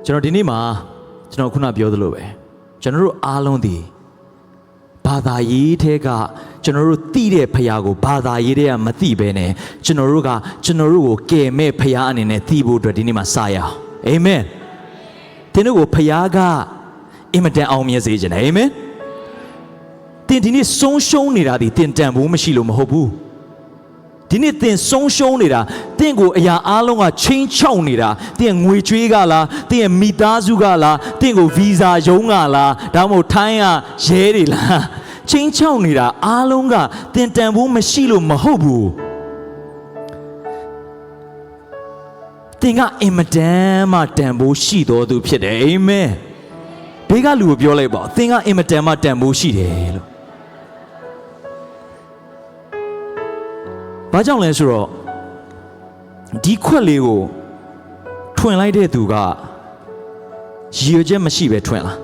ကျွန်တော်ဒီနေ့မှာကျွန်တော်ခုနပြောသလိုပဲကျွန်တော်တို့အားလုံးဒီဘာသာရေးထဲကကျွန်တော်တို့သိတဲ့ဖခင်ကိုဘာသာရေးတွေကမသိဘဲနဲ့ကျွန်တော်တို့ကိုကယ်မဲ့ဖခင်အနေနဲ့သိဖို့အတွက်ဒီနေ့မှာစရအောင်အာမင်သင်တို့ကိုဖခင်ကအင်မတန်အောင်မြင်စေခြင်းအာမင်တင်ဒီနေ့ဆုံးရှုံးနေတာဒီတင်တန်ဖို့မရှိလို့မဟုတ်ဘူးဒီနေ့တင်ဆုံးရှုံးနေတာတင့်ကိုအရာအားလုံးကချင်းချောက်နေတာတင်ငွေကြွေးကလားတင်ရဲ့မိသားစုကလားတင့်ကိုဗီဇာရုံးကလားဒါမှမဟုတ်ထိုင်းကရဲတွေလားချင်းချောက်နေတာအားလုံးကတင်တန်ဖို့မရှိလို့မဟုတ်ဘူးတင်ကအင်မတန်မှတန်ဖို့ရှိတော်သူဖြစ်တယ်အာမင်ဘေးကလူကိုပြောလိုက်ပါတင်ကအင်မတန်မှတန်ဖို့ရှိတယ်လို့ဘာကြောင့်လဲဆိုတော့ဒီခွက်လေးကိုထွင်လိုက်တဲ့သူကရည်ရွယ်ချက်မရှိပဲထွင်လာ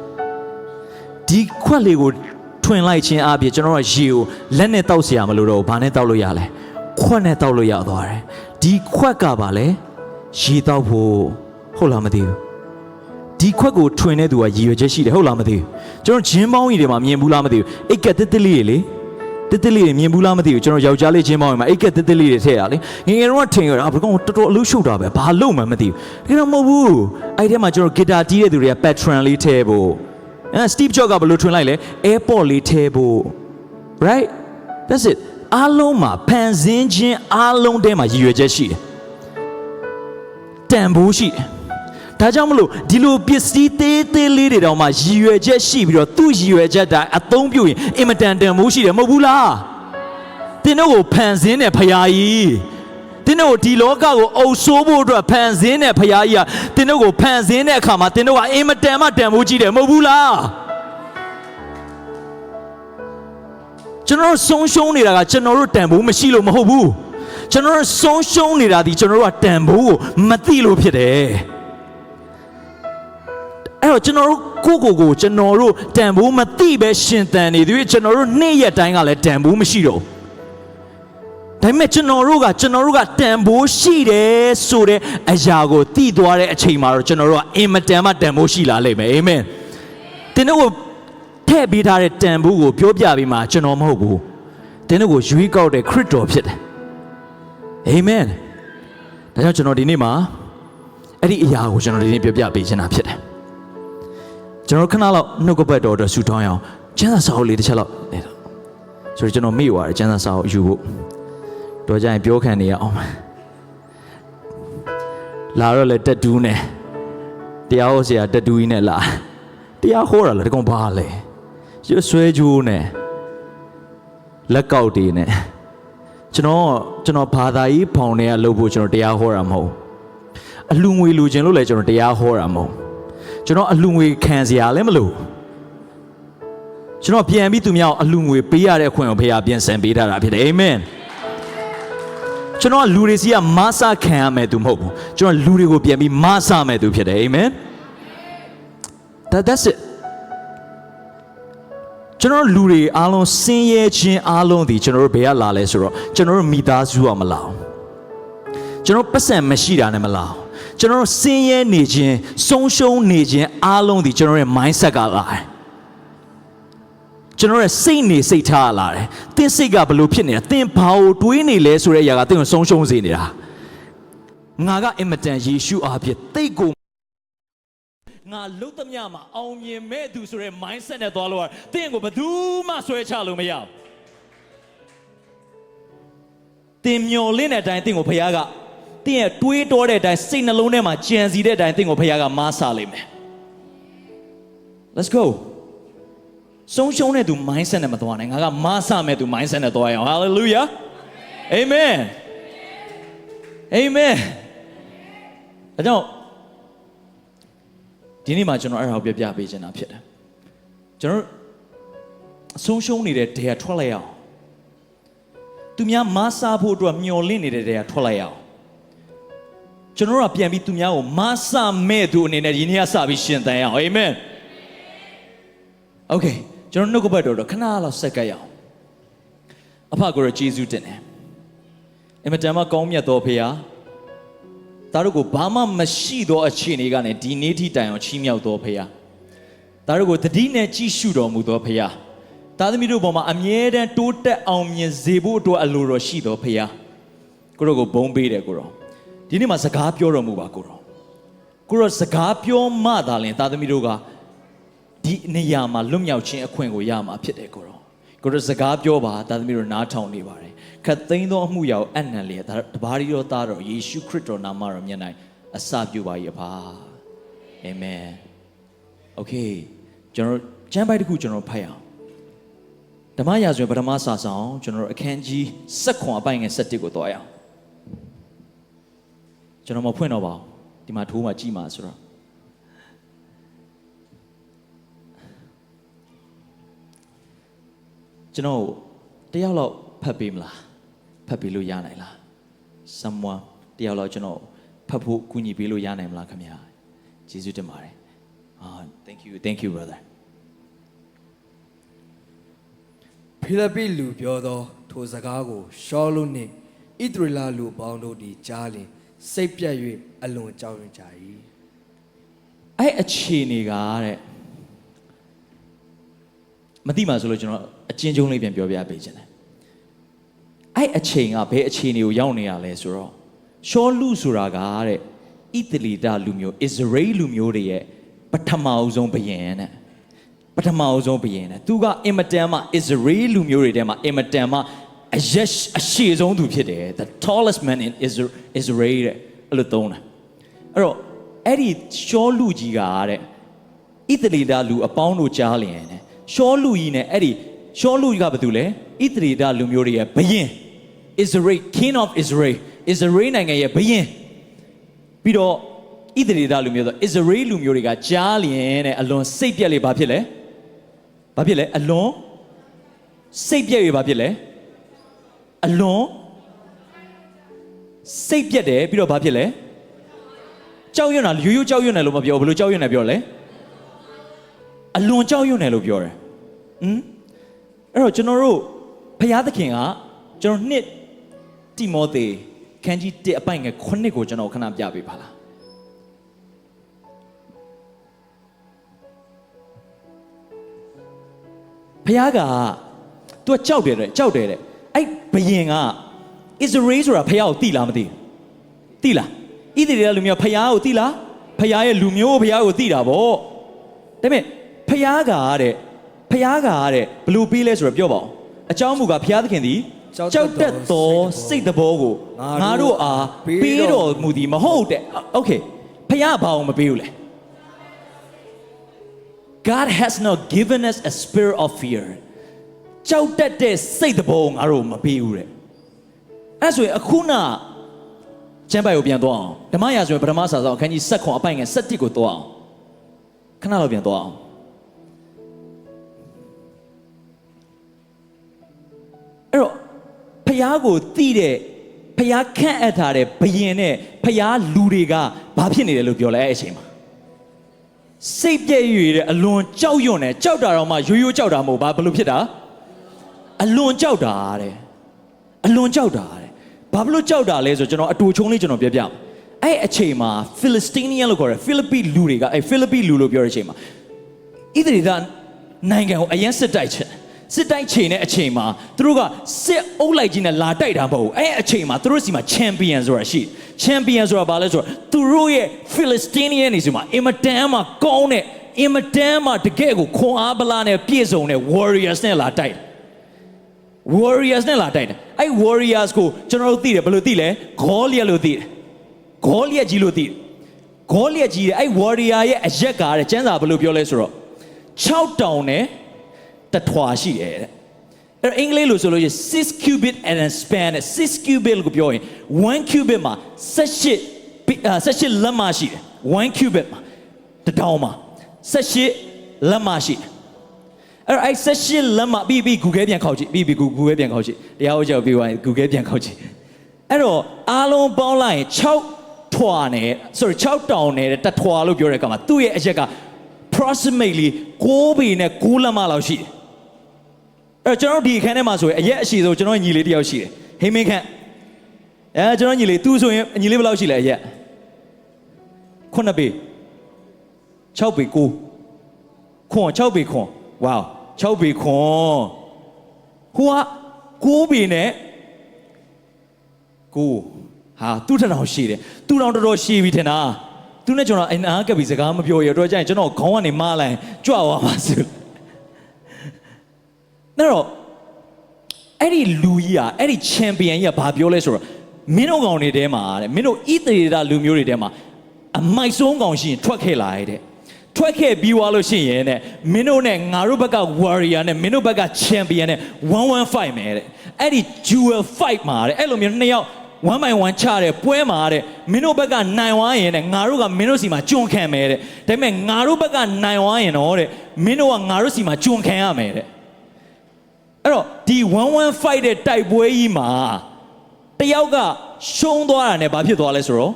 ဒီခွက်လေးကိုထွင်လိုက်ခြင်းအပြင်ကျွန်တော်ကရေကိုလက်နဲ့တောက်เสียမလို့တော့ဘာနဲ့တောက်လို့ရလဲခွက်နဲ့တောက်လို့ရသွားတယ်ဒီခွက်ကပါလေရေတောက်ဖို့ဟုတ်လားမသိဘူးဒီခွက်ကိုထွင်တဲ့သူကရည်ရွယ်ချက်ရှိတယ်ဟုတ်လားမသိဘူးကျွန်တော်ဂျင်းပေါင်းကြီးတွေမှာမြင်ဘူးလားမသိဘူးအိတ်ကတစ်လေးတွေလေတစ်လေးတွေမြင်ဘူးလားမသိဘူးကျွန်တော်ယောက်ျားလေးချင်းပေါင်းရင်မှာအိတ်ကတစ်လေးတွေထည့်ရလေငယ်ငယ်တော့ထင်ရတာဘယ်ကောင်တော်တော်အလုပ်ရှုပ်တာပဲဘာလုပ်မှမသိဘူးဒါတော့မဟုတ်ဘူးအဲ့ထဲမှာကျွန်တော်ဂီတာတီးတဲ့သူတွေက patron လေးထည့်ဖို့Steve Jobs ကဘယ်လိုထွင်လိုက်လဲ airport လေးထည့်ဖို့ right that's it အားလုံးမှာဖန်ဆင်းခြင်းအားလုံးထဲမှာရည်ရွယ်ချက်ရှိတယ်တန်ဖိုးရှိတယ်ဒါကြောင့်မလို့ဒီလိုပစ္စည်းသေးသေးလေးတွေတောင်မှရည်ရွယ်ချက်ရှိပြီးတော့သူ့ရည်ရွယ်ချက်တိုင်းအသုံးပြုရင်အင်မတန်တန်ဖိုးရှိတယ်မဟုတ်ဘူးလားတင်းတို့ကိုဖန်ဆင်းတဲ့ဖရာကြီးတင်းတို့ဒီလောကကိုအုပ်ဆိုးဖို့အတွက်ဖန်ဆင်းတဲ့ဖရာကြီးကတင်းတို့ကိုဖန်ဆင်းတဲ့အခါမှာတင်းတို့ကအင်မတန်မှတန်ဖိုးကြီးတယ်မဟုတ်ဘူးလားကျွန်တော်ဆုံးရှုံးနေတာကကျွန်တော်တို့တန်ဖိုးမရှိလို့မဟုတ်ဘူးကျွန်တော်တို့ဆုံးရှုံးနေတာဒီကျွန်တော်တို့ကတန်ဖိုးကိုမသိလို့ဖြစ်တယ်အဲ့တော့ကျွန်တော်တို့ကိုကျွန်တော်တို့တန်ဖိုးမသိပဲရှင်သန်နေသည်ကျွန်တော်တို့နေ့ရက်တိုင်းကလည်းတန်ဖိုးမရှိတော့ဒါပေမဲ့ကျွန်တော်တို့ကတန်ဖိုးရှိတယ်ဆိုတဲ့အရာကိုသိသွားတဲ့အချိန်မှာတော့ကျွန်တော်တို့ကအင်မတန်မှတန်ဖိုးရှိလာလိမ့်မယ်အာမင်တင်းတို့ကိုထည့်ပေးထားတဲ့တန်ဖိုးကိုပြောပြပြီးမှကျွန်တော်မဟုတ်ဘူးတင်းတို့ကိုရွေးကောက်တဲ့ခရစ်တော်ဖြစ်တယ်အာမင်ဒါကြောင့်ကျွန်တော်ဒီနေ့မှာအဲ့ဒီအရာကိုကျွန်တော်ဒီနေ့ပြောပြပေးချင်တာဖြစ်တယ်ကျွန်တော်ခဏလောက်နှုတ်ကပတ်တော်အတွက်ဆူတောင်းရအောင်ကျမ်းစာစာအုပ်လေးတစ်ချက်လောက်နေတော့ဆိုတော့ကျွန်တော်မေ့သွားတယ်ကျမ်းစာစာအုပ်ယူဖို့တော့ကြရင်ပြောခံနေရအောင်လာတော့လေတက်တူးနဲ့တရားဟောဆရာတက်တူးကြီးနဲ့လာတရားဟောတာလေတကောင်ဘာလဲရွှေဆွဲကြိုးနဲ့လက်ကောက်တွေနဲ့ကျွန်တော်ဘာသာရေးဖောင်တွေကလုပ်ဖို့ကျွန်တော်တရားဟောတာမဟုတ်အလှငွေလူချင်းလို့လည်းကျွန်တော်တရားဟောတာမဟုတ်ကျွန်တော်အလှငွေခံစရာလည်းမလိုကျွန်တော်ပြန်ပြီးသူများအလှငွေပေးရတဲ့အခွင့်ကိုဖခင်ပြန်ဆန်ပေးထားတာဖြစ်တယ်အာမင်ကျွန်တော်လူတွေစီကမဆာခံရမယ်သူမဟုတ်ဘူးကျွန်တော်လူတွေကိုပြန်ပြီးမဆာမယ်သူဖြစ်တယ်အာမင် that's it ကျွန်တော်လူတွေအားလုံးစင်းရဲခြင်းအားလုံးဒီကျွန်တော်တို့ဘယ်ကလာလဲဆိုတော့ကျွန်တော်တို့မိသားစုကမလာအောင်ကျွန်တော်ပတ်စံမရှိတာနဲ့မလာအောင်ကျွန်တော်စင်းရဲနေခြင်းဆုံးရှုံးနေခြင်းအားလုံးဒီကျွန်တော်ရဲ့ mindset ကလာတယ်ကျွန်တော်ရဲ့စိတ်နေစိတ်ထားလာတယ်သင်စိတ်ကဘလို့ဖြစ်နေတာသင်ဘာကိုတွေးနေလဲဆိုတဲ့အရာကသင်ကိုဆုံးရှုံးစေနေတာငါကအင်မတန်ယေရှုအားဖြင့်တိတ်ကိုငါလုတ်သမျှမှာအောင်မြင်မဲ့သူဆိုတဲ့ mindset နဲ့သွားလို့ရသင်ကိုဘယ်သူမှဆွဲချလို့မရဘူးသင်မျောလင့်တဲ့အတိုင်းသင်ကိုဖခင်ကသင်ရဲ့တွေးတောတဲ့အတိုင်းစိတ်နှလုံးထဲမှာကြံစီတဲ့အတိုင်းသင်ကိုဖခင်ကမဆာလိမ့်မယ် Let's go ဆုံးရှုံးတဲ့သူ mindset နဲ့မသွားနဲ့ငါကမဆာမဲ့သူ mindset နဲ့သွားရအောင် Hallelujah Amen Amen ဒါကြောင့်ဒီနေ့မှာကျွန်တော်အဲ့ဒါကိုပြပေးချင်တာဖြစ်တယ်ကျွန်တော်ဆုံးရှုံးနေတဲ့တရားထွက်လိုက်အောင်သူများမဆာဖို့အတွက်မျောလင့်နေတဲ့တရားထွက်လိုက်အောင်ကျွန်တော်တို့ကပြန်ပြီးသူများကိုမဆာမဲ့သူအနေနဲ့ဒီနေ့ကစပြီးရှင်သန်ရအောင်အာမင်โอเคကျွန်တော်နှုတ်ကပတ်တော်တော့ခဏလောက်ဆက်ကပ်ရအောင်အဖကိုရယေရှုတင်တယ်အင်မတန်မှကောင်းမြတ်သောဖေဟာတ သားတို့ကိုဘာမှမရှိသောအခြေအနေကနေဒီနေ့ထိတိုင်အောင်ချီးမြှောက်တော်ဖခင်သားတို့ကိုတတိနဲ့ကြည့်ရှုတော်မူသောဖခင်သားသမီးတို့ပေါ်မှာအမြဲတမ်းတိုးတက်အောင်မြင်စေဖို့အတွက်အလိုတော်ရှိတော်ဖခင်ကိုတို့ကိုဘုန်းပေးတယ်ကိုတော့ဒီနေ့မှာစကားပြောတော်မူပါကိုတော့စကားပြောမှသာလင်သားသမီးတို့ကဒီနေရာမှာလွတ်မြောက်ခြင်းအခွင့်ကိုရမှာဖြစ်တယ်ကိုတော့စကားပြောပါသားသမီးတို့နားထောင်နေပါတယ်ခတ်သိမ်းသောအမှုရာကိုအနံ့လေတပါးရီတော်သားတော်ယေရှုခရစ်တော်နာမတော်မြတ်၌အစပြုပါ၏အဖာအာမင်โอเคကျွန်တော်ကျမ်းပိုက်တစ်ခုကျွန်တော်ဖတ်ရအောင်ဓမ္မရာဇဝင်ပထမစာဆောင်ကျွန်တော်အခန်းကြီး7အပိုင်းငယ်7ကိုသွားရအောင်ကျွန်တော်မဖွင့်တော့ပါဘူးဒီမှာထိုးမှကြည့်မှာဆိုတော့ကျွန်တော်တယောက်လောက်ဖတ်ပေးမလားဖတ်ပေးလို့ရနိုင်လား someone တယောက်လောက်ကျွန်တော်ဖတ်ဖို့ကူညီပေးလို့ရနိုင်မလားခင်ဗျာကျေးဇူးတင်ပါတယ်thank you brother ဖိလိပ္ပိလူပြောသောထိုစကားကိုရှောလုနှင့်ဣသရေလလူပေါင်းတို့သည်ကြားလျှင်စိတ်ပြတ်၍အလွန်ကြောက်ရွံ့ကြ၏အဲ့အခြေအနေကတဲ့မသိမှဆိုလို့ကျွန်တော်အချင်းချင်းလေးပြန်ပြောပြပေးခြင်းတယ်အဲ့အချိန်ကဘယ်အခြေအနေကိုရောက်နေရလဲဆိုတော့ရှောလုဆိုတာကတဲ့ဣသလီတလူမျိုးဣသရေလလူမျိုးတွေရဲ့ပထမအဆုံးဘုရင်တဲ့ပထမအဆုံးဘုရင်တဲ့သူကအင်မတန်မှဣသရေလလူမျိုးတွေထဲမှာအင်မတန်မှအရှေ့ဆုံးသူဖြစ်တယ် the tallest man in Israel တဲ့အဲ့လိုသုံးတာအဲ့တော့အဲ့ဒီရှောလုကြီးကတဲ့ဣသရေလလူအပေါင်းတို့ကြားလျင်တဲ့ရှောလုကြီးနဲ့အဲ့ဒီရှောလုကြီးကဘာတူလဲဣသရေလလူမျိုးတွေရဲ့ဘုရင် Israel king of Israel နိုင်ငံရဲ့ဘုရင်ပြီးတော့ဣသရေလလူမျိုးဆို Israel လူမျိုးတွေကကြားလျင်တဲ့အလွန်စိတ်ပြက်လေဘာဖြစ်လဲအလွန်စိတ်ပြက်ရဘာဖြစ်လဲအလွန်စိတ်ပြက်တယ်ပြီးတော့ဘာဖြစ်လဲကြောက်ရွံ့တာရိုးရိုးကြောက်ရွံ့တယ်လို့မပြောဘယ်လိုကြောက်ရွံ့တယ်ပြောလဲအလွန်ကြောက်ရွံ့တယ်လို့ပြောတယ်အဲ့တော့ကျွန်တော်တို့ဘုရားသခင်ကကျွန်တော်နှစ်တိမောသေခန်းကြီး1အပိုင်ငယ်9ကိုကျွန်တော်ခဏပြပေးပါလားဘုရားကသူကကြောက်တယ်တဲ့အဲ့ဘုရင်ကဣသရေလဆိုတာဘုရားကိုသိလားမသိလားဣသရေလလူမျိုးဘုရားကိုသိလားဘုရားရဲ့လူမျိုးဘုရားကိုသိတာဗောဒါပေမဲ့ဘုရားကတဲ့ဘလို့ပြီးလဲဆိုတော့ပြောပါဦးအကြောင်းမူကဘုရားသခင်သည်ကြောက်တတ်သောစိတ်တဘောကိုငါတို့အားပေးတော်မူသည်မဟုတ်တဲ့โอเคဘုရားဘာအောင်မပေးဘူးလဲ God has not given us a spirit of fear ကြောက်တတ်တဲ့စိတ်တဘောငါတို့မပေးဘူးတဲ့အဲ့ဆိုရင်အခုနကျမ်းပိုက်ကိုပြန်သွားအောင်ဓမ္မရာဇဝင်ပထမစာဆောင်အခန်းကြီး7အပိုင်းငယ်7ကိုသွားအောင်ခဏလောက်ပြန်သွားအောင်အဲ့တော့ဖျားကိုသိတဲ့ဖျားခန့်အပ်ထားတဲ့ဘုရင်နဲ့ဖျားလူတွေကဘာဖြစ်နေတယ်လို့ပြောလဲအဲ့အချိန်မှာစိတ်ပြည့်ရတဲ့အလွန်ကြောက်ရွံ့တယ်ကြောက်တာတော့မှရိုးရိုးကြောက်တာမဟုတ်ဘာလို့ဖြစ်တာအလွန်ကြောက်တာတဲ့အလွန်ကြောက်တာတဲ့ဘာလို့ကြောက်တာလဲဆိုကျွန်တော်အတူချုံလေးကျွန်တော်ပြောပြမယ်အဲ့အချိန်မှာ Philistinian လို့ခေါ်တယ်ဖိလိပ္ပိလူတွေကအဲ့ဖိလိပ္ပိလူလို့ပြောတဲ့အချိန်မှာဣသရေလနိုင်ငံကိုအရင်စစ်တိုက်ချိန်တဲ့အချိန်မှာသူတို့ကစစ်အုပ်လိုက်ကြီးနဲ့လာတိုက်တာမဟုတ်ဘူးအဲ့အချိန်မှာသူတို့စီမှာ champion ဆိုတာရှိ champion ဆိုတာဘာလဲဆိုတော့သူတို့ရဲ့ Philistinian နေစီမှာအင်မတန်မှကောင်းတဲ့အင်မတန်မှတကယ့်ကိုခွန်အားပလားနဲ့ပြည့်စုံတဲ့ warriors နဲ့လာတိုက်အဲ့ warriors ကိုကျွန်တော်တို့သိတယ်ဘယ်လိုသိလဲဂေါလိယလို့သိတယ်ဂေါလိယကြီးလို့သိတယ်ဂေါလိယကြီးတဲ့အဲ့ warrior ရဲ့အရက်ကတဲ့ကျမ်းစာဘယ်လိုပြောလဲဆိုတော့6တောင်နဲ့တထွာရှိတယ်တဲ့အဲ့အင်္ဂလိပ်လို့ဆိုလို့ရှိရင်6 cubit and a span 6 cubit ကိုပြောရင်1 cubit မှာ18လက်မရှိတယ်1 cubit မှာတတောင်မှာ18လက်မရှိတယ်အဲ့18လက်မပြီး Google ပြန်ခေါက်ကြည့်ပြီး Google ပြန်ခေါက်ကြည့်တရားဟုတ်ကြောက်ပြီးသွားရင် Google ပြန်ခေါက်ကြည့်အဲ့တော့အားလုံးပေါင်းလိုက်ရင်6ထွာနဲ့ 6တောင်နဲ့တထွာလို့ပြောတဲ့အခါမှာသူ့ရဲ့အရက်က approximately 9ပေနဲ့9လက်မလောက်ရှိတယ်အဲ့ကျွန်တော်ဒီအခန်းထဲမှာဆိုရင်အရက်အရှိဆုံးကျွန်တော်ညီလေးတယောက်ရှိတယ်ဟိမင်းခန့်ကျွန်တော်ညီလေးသူဆိုရင်ညီလေးဘယ်လောက်ရှိလဲအရက် ခွန်းပေ6ပေ9ခွန်း6ပေခွန်းဝေါ6ပေခွန်းဟိုက9ပေနဲ့9ဟာသူ့ထထောင်ရှိတယ်သူ့တောင်တော်တော်ရှိပြီထင်တာသူနဲ့ကျွန်တော်အနာကပ်ပြီးစကားမပြောရတော့ကြာရင်ကျွန်တော်ခေါင်းကနေမလိုက်ကြွသွားပါစို့တော့အဲ့ဒီလူကြီးอ่ะအဲ့ဒီချန်ပီယံကြီးอ่ะဘာပြောလဲဆိုတော့မင်းတို့ကောင်တွေထဲမှာတဲ့မင်းတို့ဣသရေလလူမျိုးတွေထဲမှာအမိုက်ဆုံးကောင်ရှိရင်ထွက်ခဲ့လာတဲ့ထွက်ခဲ့ပြီးွားလို့ရှိရင်တဲ့မင်းတို့နဲ့ငါတို့ဘက်က warrior နဲ့မင်းတို့ဘက်က champion နဲ့115မယ်တဲ့အဲ့ဒီ jewel fight မှာတဲ့အဲ့လိုမျိုးနှစ်ယောက်1 by 1ချတဲ့ပွဲမှာတဲ့မင်းတို့ဘက်ကနိုင်သွားရင်တဲ့ငါတို့ကမင်းတို့စီမှာကျွံခံမယ်တဲ့ဒါပေမဲ့ငါတို့ဘက်ကနိုင်သွားရင်တော့တဲ့မင်းတို့ကငါတို့စီမှာကျွံခံရမယ်တဲ့အဲ့တော့ဒီ115တဲ့တိုက်ပွဲကြီးမှာတယောက်ကရှုံးသွားတာနဲ့ဘာဖြစ်သွားလဲဆိုတော့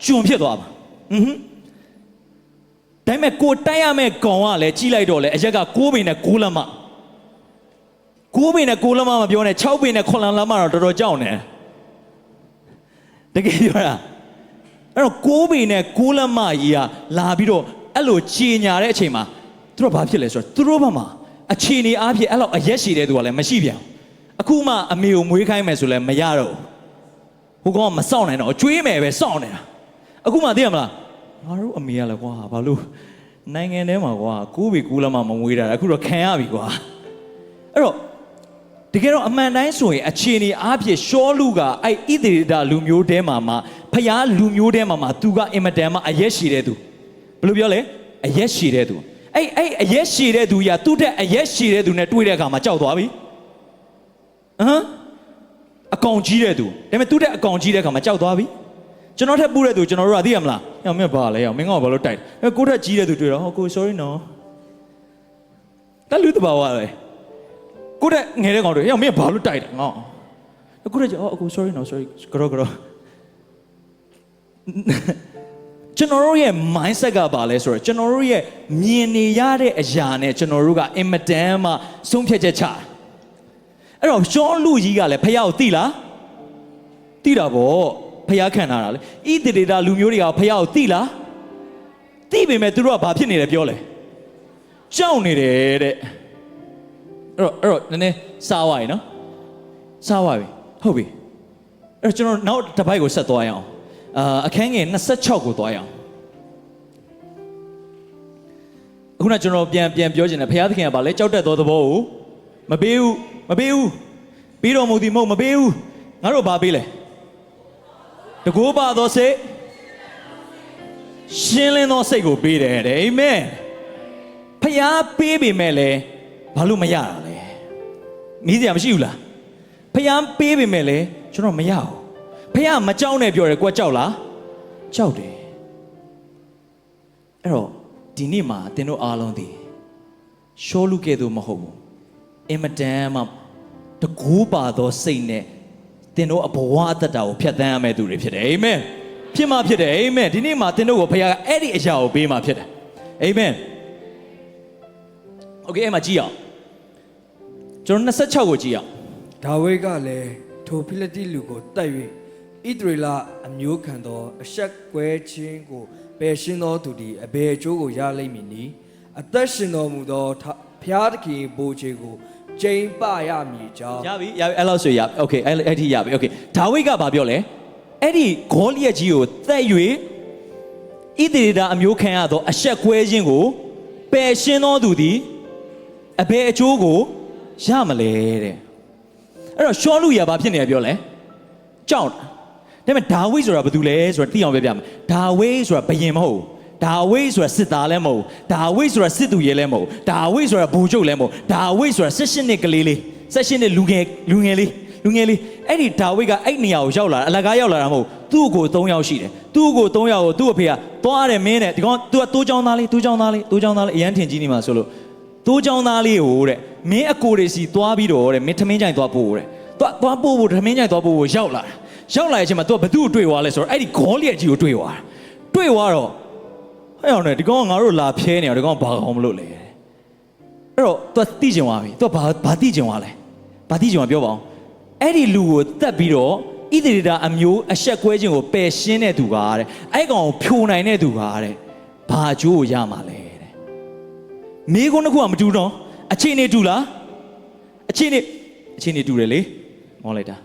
ကျွံဖြစ်သွားပါဒါပေမဲ့ကိုတိုက်ရမယ့်ကောင်ကလည်းကြီးလိုက်တော့လေအရက်က6ပေနဲ့6လက်မ6ပေနဲ့6လက်မမပြောနဲ့6ပေနဲ့9လက်မတော့တော်တော်ကြောက်နေတကယ်ပြောတာအဲ့တော့6ပေနဲ့6လက်မကြီးကလာပြီးတော့အဲ့လိုချေညာတဲ့အချိန်မှာသူတို့ဘာဖြစ်လဲဆိုတော့သူတို့ဘက်မှာအခြေအနေအားဖြင့်အဲ့လောက်အရက်ရှိတဲ့သူကလည်းမရှိပြန်အခုမှအမေကိုမွေးခိုင်းမယ်ဆိုလည်းမရတော့ဟိုကောင်ကမစောင့်နိုင်တော့ကျွေးမယ်ပဲစောင့်နေတာအခုမှသိရမလားငါတို့အမေကလည်းကွာဘာလို့နိုင်ငံထဲမှာကွာ9ပေ9လက်မမမွေးတာအခုတော့ခံရပြီကွာအဲ့တော့တကယ်တော့အမှန်တိုင်းဆိုရင်အခြေအနေအားဖြင့်ရှောလူကအဲ့ဣသရေလလူမျိုးတဲမှာဖျားလူမျိုးတဲမှာသူကအင်မတန်မှအရက်ရှိတဲ့သူဘယ်လိုပြောလဲအရက်ရှိတဲ့သူအဲ့အရက်ရှိတဲ့သူကြီးကသူ့တဲ့အရက်ရှိတဲ့သူနဲ့တွေ့တဲ့အခါမှာကြောက်သွားပြီအကောင်ကြီးတဲ့သူဒါပေမဲ့သူ့တဲ့အကောင်ကြီးတဲ့အခါမှာကြောက်သွားပြီကျွန်တော်ထက်ပူတဲ့သူကျွန်တော်တို့ကသိရမလားဟောမင်းဘာလဲဟောမင်းကဘာလို့တိုက်လဲကိုထက်ကြီးတဲ့သူတွေ့တော့ဟောကို sorry နော်တလူတဘာဝလဲကိုထက်ငယ်တဲ့ကောင်တွေဟောမင်းဘာလို့တိုက်လဲငေါကိုထက်ဟောကို sorry နော် sorry ကြောကျွန်တော်တို့ရဲ့ mindset ကဘာလဲဆိုတော့ကျွန်တော်တို့ရဲ့မြင်နေရတဲ့အရာနဲ့ကျွန်တော်တို့ကအင်မတန်မှဆုံးဖြတ်ချက်ချအဲ့တော့ရှောလူကြီးကလည်းဖះကိုသိလားသိတာပေါ့ဖះခံထားတာလေဣသရေလလူမျိုးတွေကဖះကိုသိလားသိပေမဲ့သူတို့ကဘာဖြစ်နေတယ်ပြောလဲကြောက်နေတယ်တဲ့အဲ့တော့နည်းနည်းစားသွားပြီနော်စားသွားပြီဟုတ်ပြီအဲ့တော့ကျွန်တော်နောက်တစ်ပိုက်ကိုဆက်သွားရအောင်အခန်းငယ်26ကိုသွားရအောင်အခုနကျွန်တော်ပြန်ပြောချင်တယ်ဘုရားသခင်ကဗာလဲကြောက်တတ်သောသဘောကိုမပေးဘူးပြီးတော်မူသည်မဟုတ်မပေးဘူးငါတို့ဘာပေးလဲတကူပါသောစိတ်ရှင်းလင်းသောစိတ်ကိုပေးတယ်တဲ့အာမင်ဘုရားပေးပေမဲ့လည်းဘာလို့မရတာလဲမိစရာမရှိဘူးလားဘုရားပေးပေမဲ့လည်းကျွန်တော်မရဘူးဖះမကြောက်နဲ့ပြောတယ်ကိုကကြောက်လားကြောက်တယ်အဲ့တော့ဒီနေ့မှာသင်တို့အားလုံးဒီရှောလူကဲ့သို့မဟုတ်ဘူးအင်မတန်မှတကူပါသောစိတ်နဲ့သင်တို့အဘဝအသက်တာကိုဖျက်ဆီးရမယ့်သူတွေဖြစ်တယ်အာမင်ဖြစ်မှဖြစ်တယ်အာမင်ဒီနေ့မှာသင်တို့ကိုဖះကအဲ့ဒီအရာကိုပေးမှဖြစ်တယ်အာမင်โอเคအဲ့မှာကြည့်အောင်ကျွန်တော်26ကိုကြည့်အောင် ဒါဝိဒ်ကလည်းထိုဖိလိတ္တိလူကိုတတ်၍ဣသရေလအမျိုးခံသောအဆက်ကွဲခြင်းကိုပယ်ရှင်းသောသူသည်အဘယ်အကျိုးကိုရလိမ့်မည်နည်းအသက်ရှင်တော်မူသောဘုရားသခင်ဘိုးခြေကိုကျိန်ပရမည်ကြောင်းရပြီအဲ့လောက်ဆိုရโอเคအဲ့ဒီရပြီโอเคဒါဝိဒ်ကဘာပြောလဲအဲ့ဒီဂေါလိယက်ကြီးကိုသက်၍ဣသရေလအမျိုးခံရသောအဆက်ကွဲခြင်းကိုပယ်ရှင်းသောသူသည်အဘယ်အကျိုးကိုရမလဲတဲ့အဲ့တော့ရှောလူရဘာဖြစ်နေလဲပြောလဲကြောက်ဒါပေမဲ့ဒါဝိဒ်ဆိုတာဘာတူလဲဆိုတာသိအောင်ပြောပြမယ်ဒါဝိဒ်ဆိုတာဘုရင်မဟုတ်ဒါဝိဒ်ဆိုတာစစ်သားလည်းမဟုတ်ဒါဝိဒ်ဆိုတာစစ်သူရဲလည်းမဟုတ်ဒါဝိဒ်ဆိုတာဗိုလ်ချုပ်လည်းမဟုတ်ဒါဝိဒ်ဆိုတာ16နှစ်ကလေးလေး16နှစ်လူငယ်လေးအဲ့ဒီဒါဝိဒ်ကအဲ့နေရာကိုရောက်လာတာအလကားရောက်လာတာမဟုတ်သူ့ကို3ယောက်ရှိတယ်သူ့ကို3ယောက်ကိုသူ့အဖေကသွားတယ်မင်းတဲ့ဒီကောင် तू ကတိုးချောင်းသားလေးအရန်ထင်ကြီးနေမှာဆိုလို့တိုးချောင်းသားလေးဟိုတဲ့မင်းအကိုတွေစီသွားပြီးတော့တဲ့မင်းထမင်းကြိုင်သွားပို့တဲ့သွားပို့ဖို့ထမင်းကြိုင်သွားပို့ဖို့ရောက်လာတဲ့အချိန်မှာ तू ဘသူ့ကိုတွေ့သွားလဲဆိုတော့အဲ့ဒီဂေါလိယက်ကြီးကိုတွေ့သွားတော့ဟဲ့အောင်နဲ့ဒီကောင်ကငါတို့လာဖျဲနေအောင်ဒီကောင်ဘာကောင်မလို့လဲအဲ့တော့ तू သိကျင်သွားပြီ तू ဘာသိကျင်သွားလဲဘာသိကျင်သွားပြောပါအောင်အဲ့ဒီလူကိုတတ်ပြီးတော့ဣ ဣသရေလအမျိုးအဆက်ကွဲခြင်းကိုပယ်ရှင်းတဲ့သူကတဲ့အဲ့ကောင်ကိုဖြိုနိုင်တဲ့သူကတဲ့ဘာအကျိုးကိုရမှာလဲတဲ့မိကုန်းတစ်ခုကမတူတော့အချိန်နေတူလားအချိန်နေတူတယ်လေမောလိုက်တာ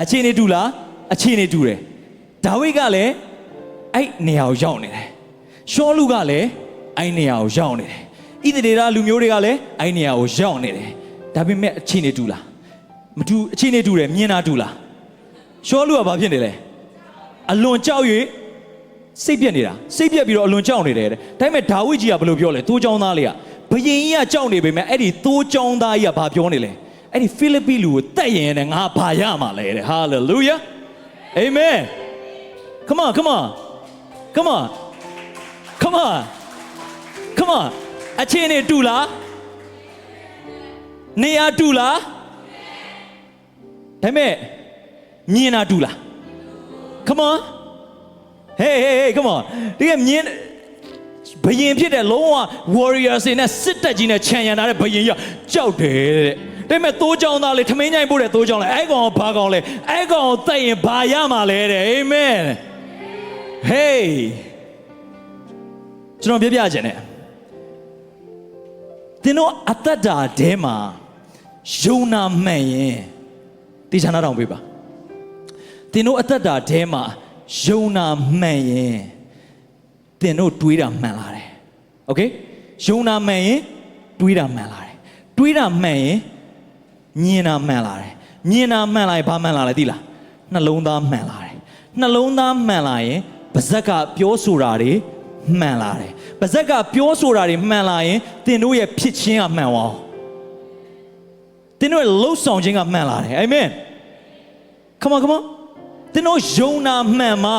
အချိန်နေတူလားအချိန်နေတူတယ်ဒါဝိဒ်ကလည်းအဲ့နေရာကိုရောက်နေတယ်ရှောလုကလည်းအဲ့နေရာကိုရောက်နေတယ်ဣသရေလလူမျိုးတွေကလည်းအဲ့နေရာကိုရောက်နေတယ်ဒါပေမဲ့အချိန်နေတူလားမတူအချိန်နေတူတယ်မြင်တာတူလားရှောလုကဘာဖြစ်နေလဲအလွန်ကြောက်၍စိတ်ပြက်နေတာစိတ်ပြက်ပြီးတော့အလွန်ကြောက်နေတယ်တဲ့ဒါပေမဲ့ဒါဝိဒ်ကြီးကဘယ်လိုပြောလဲသိုးချောင်းသားလေးကဘယင်ကြီးကကြောက်နေပေမဲ့အဲ့ဒီသိုးချောင်းသားကြီးကဘာပြောနေလဲအဲ့ဒီဖိလိပ္ပိလူကိုတတ်ရင်နဲ့ငါဘာရမှာလဲတဲ့ hallelujah amen come onအချင်းနေတူလားနေရာတူလားဒါပေမဲ့မြင်တာတူလား come on hey come on ဒီကမြင်ဘယင်ဖြစ်တဲ့လုံးဝ warriors နဲ့စစ်တပ်ကြီးနဲ့ခြံရံထားတဲ့ဘယင်ကြီးကြောက်တယ်တဲ့ဒါပေမဲ့သိုးချောင်းသားလေးထမင်းညိုင်ပို့တဲ့သိုးချောင်းလေးအဲ့ကောင်ဘာကောင်လဲအဲ့ကောင်တိုက်ရင်ဘာရမှာလဲတဲ့ amen hey ကျွန်တော်ပြပြခြင်းနဲ့သင်တို့အသက်တာထဲမှာယုံနာမှန်ရင်တေချာနာတောင်ပေးပါသင်တို့အသက်တာထဲမှာယုံနာမှန်ရင်သင်တို့တွေးတာမှန်လာတယ်โอเคယုံနာမှန်ရင်တွေးတာမှန်လာတယ်တွေးတာမှန်ရင်မြင်တာမှန်လာတယ်မြင်တာမှန်လာရင်ဘာမှန်လာလဲသိလားနှလုံးသားမှန်လာတယ်နှလုံးသားမှန်လာရင်ပါဇက်ကပြောဆိုတာတွေမှန်လာတယ်ပါဇက်ကပြောဆိုတာတွေမှန်လာရင်သင်တို့ရဲ့ဖြစ်ခြင်းကမှန်သွားသင်တို့ရဲ့လှုပ်ဆောင်ခြင်းကမှန်လာတယ်အာမင် come on သင်တို့ယုံနာမှန်မှ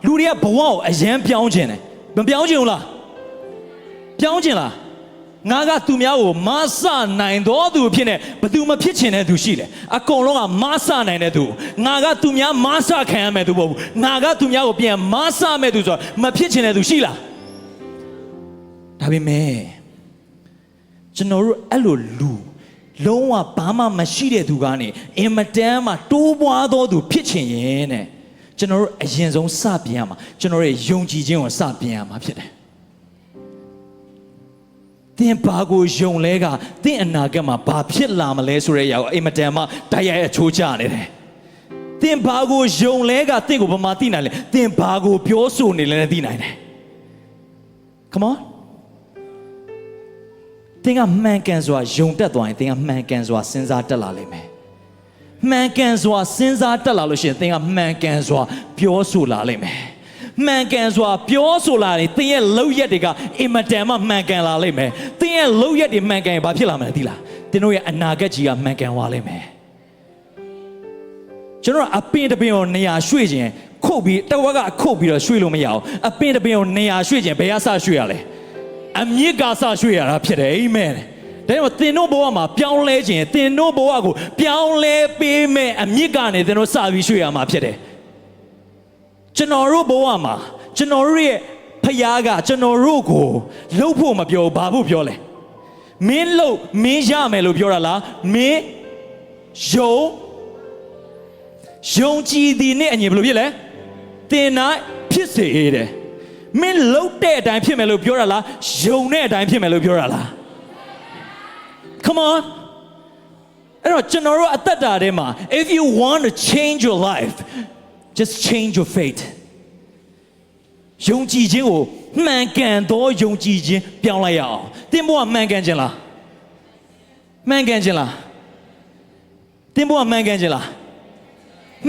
လူတွေကဘဝကိုအယံပြောင်းခြင်းတယ်မပြောင်းခြင်းဘူးလားပြောင်းခြင်းလားငါကသူများကိုမဆနိုင်တော့သူဖြစ်နေဘသူမဖြစ်ချင်တဲ့သူရှိတယ်အကုန်လုံးကမဆနိုင်တဲ့သူငါကသူများမဆခံရမယ်သူမဟုတ်ဘူးငါကသူများကိုပြန်မဆမဲ့သူဆိုတော့မဖြစ်ချင်တဲ့သူရှိလားဒါပေမဲ့ကျွန်တော်တို့အဲ့လိုလူလုံးဝဘာမှမရှိတဲ့သူကနေအင်မတန်မှတိုးပွားသောသူဖြစ်ချင်ရင်တဲ့ကျွန်တော်တို့အရင်ဆုံးစပြင်ရမှာကျွန်တော်ရဲ့ယုံကြည်ခြင်းကိုစပြင်ရမှာဖြစ်တယ်သင်ဘာကိုယုံလဲကသင်အနာဂတ်မှာဘာဖြစ်လာမလဲဆိုတဲ့အရာကိုအင်မတန်မှတိုက်ရိုက်အချိုးချနေတယ်သင်ဘာကိုယုံလဲကသင်ကိုဘာမှသိနိုင်လဲသင်ဘာကိုပြောဆိုနေလဲသိနိုင်တယ် come on သင်ကမှန်ကန်စွာယုံတတ်သွားရင်သင်ကမှန်ကန်စွာစဉ်းစားတတ်လာလိမ့်မယ်မှန်ကန်စွာစဉ်းစားတတ်လာလို့ရှိရင်သင်ကမှန်ကန်စွာပြောဆိုလာလိမ့်မယ်မှန်ကန်စွာပြောဆိုလာရင်သင်ရဲ့လုပ်ရက်တွေကအင်မတန်မှမှန်ကန်လာလိမ့်မယ်သင်ရဲ့လုပ်ရက်တွေမှန်ကန်ရင်ဘာဖြစ်လာမလဲသိလားသင်တို့ရဲ့အနာဂတ်ကြီးကမှန်ကန်သွားလိမ့်မယ်ကျွန်တော်အပင်တပင်ကိုနေရာရွှေ့ခြင်းခုတ်ပြီးတဝက်ကခုတ်ပြီးတော့ရွှေ့လို့မရအောင်အပင်တပင်ကိုနေရာရွှေ့ခြင်းဘယ်ကစရွှေ့ရလဲအမြင့်ကစရွှေ့ရတာဖြစ်တယ်အာမင်ဒါကြောင့်သင်တို့ဘဝမှာပြောင်းလဲခြင်းသင်တို့ဘဝကိုပြောင်းလဲပေးမဲ့အမြင့်ကနေသင်တို့စပြီးရွှေ့ရမှာဖြစ်တယ်ကျွန်တော်တို့ဘဝမှာကျွန်တော်တို့ရဲ့ဖခင်ကကျွန်တော်တို့ကိုလှုပ်ဖို့မပြောဘာဖို့ပြောလဲမင်းလှုပ်မင်းရမယ်လို့ပြောတာလားမင်းယုံကြည်သည်နဲ့အညီဘယ်လိုဖြစ်လဲသင်၌ဖြစ်စေတယ်မင်းလှုပ်တဲ့အတိုင်းဖြစ်မယ်လို့ပြောတာလားယုံတဲ့အတိုင်းဖြစ်မယ်လို့ပြောတာလား come on အဲ့တော့ကျွန်တော်တို့အသက်တာထဲမှာ if you want to change your life just change your faith ယုံကြည်ခြင်းကိုမှန်ကန်သောယုံကြည်ခြင်းပြောင်းလိုက်ရအောင်သင်ဘဝမှန်ကန်ခြင်းလားမှန်ကန်ခြင်းလားသင်ဘဝမှန်ကန်ခြင်းလား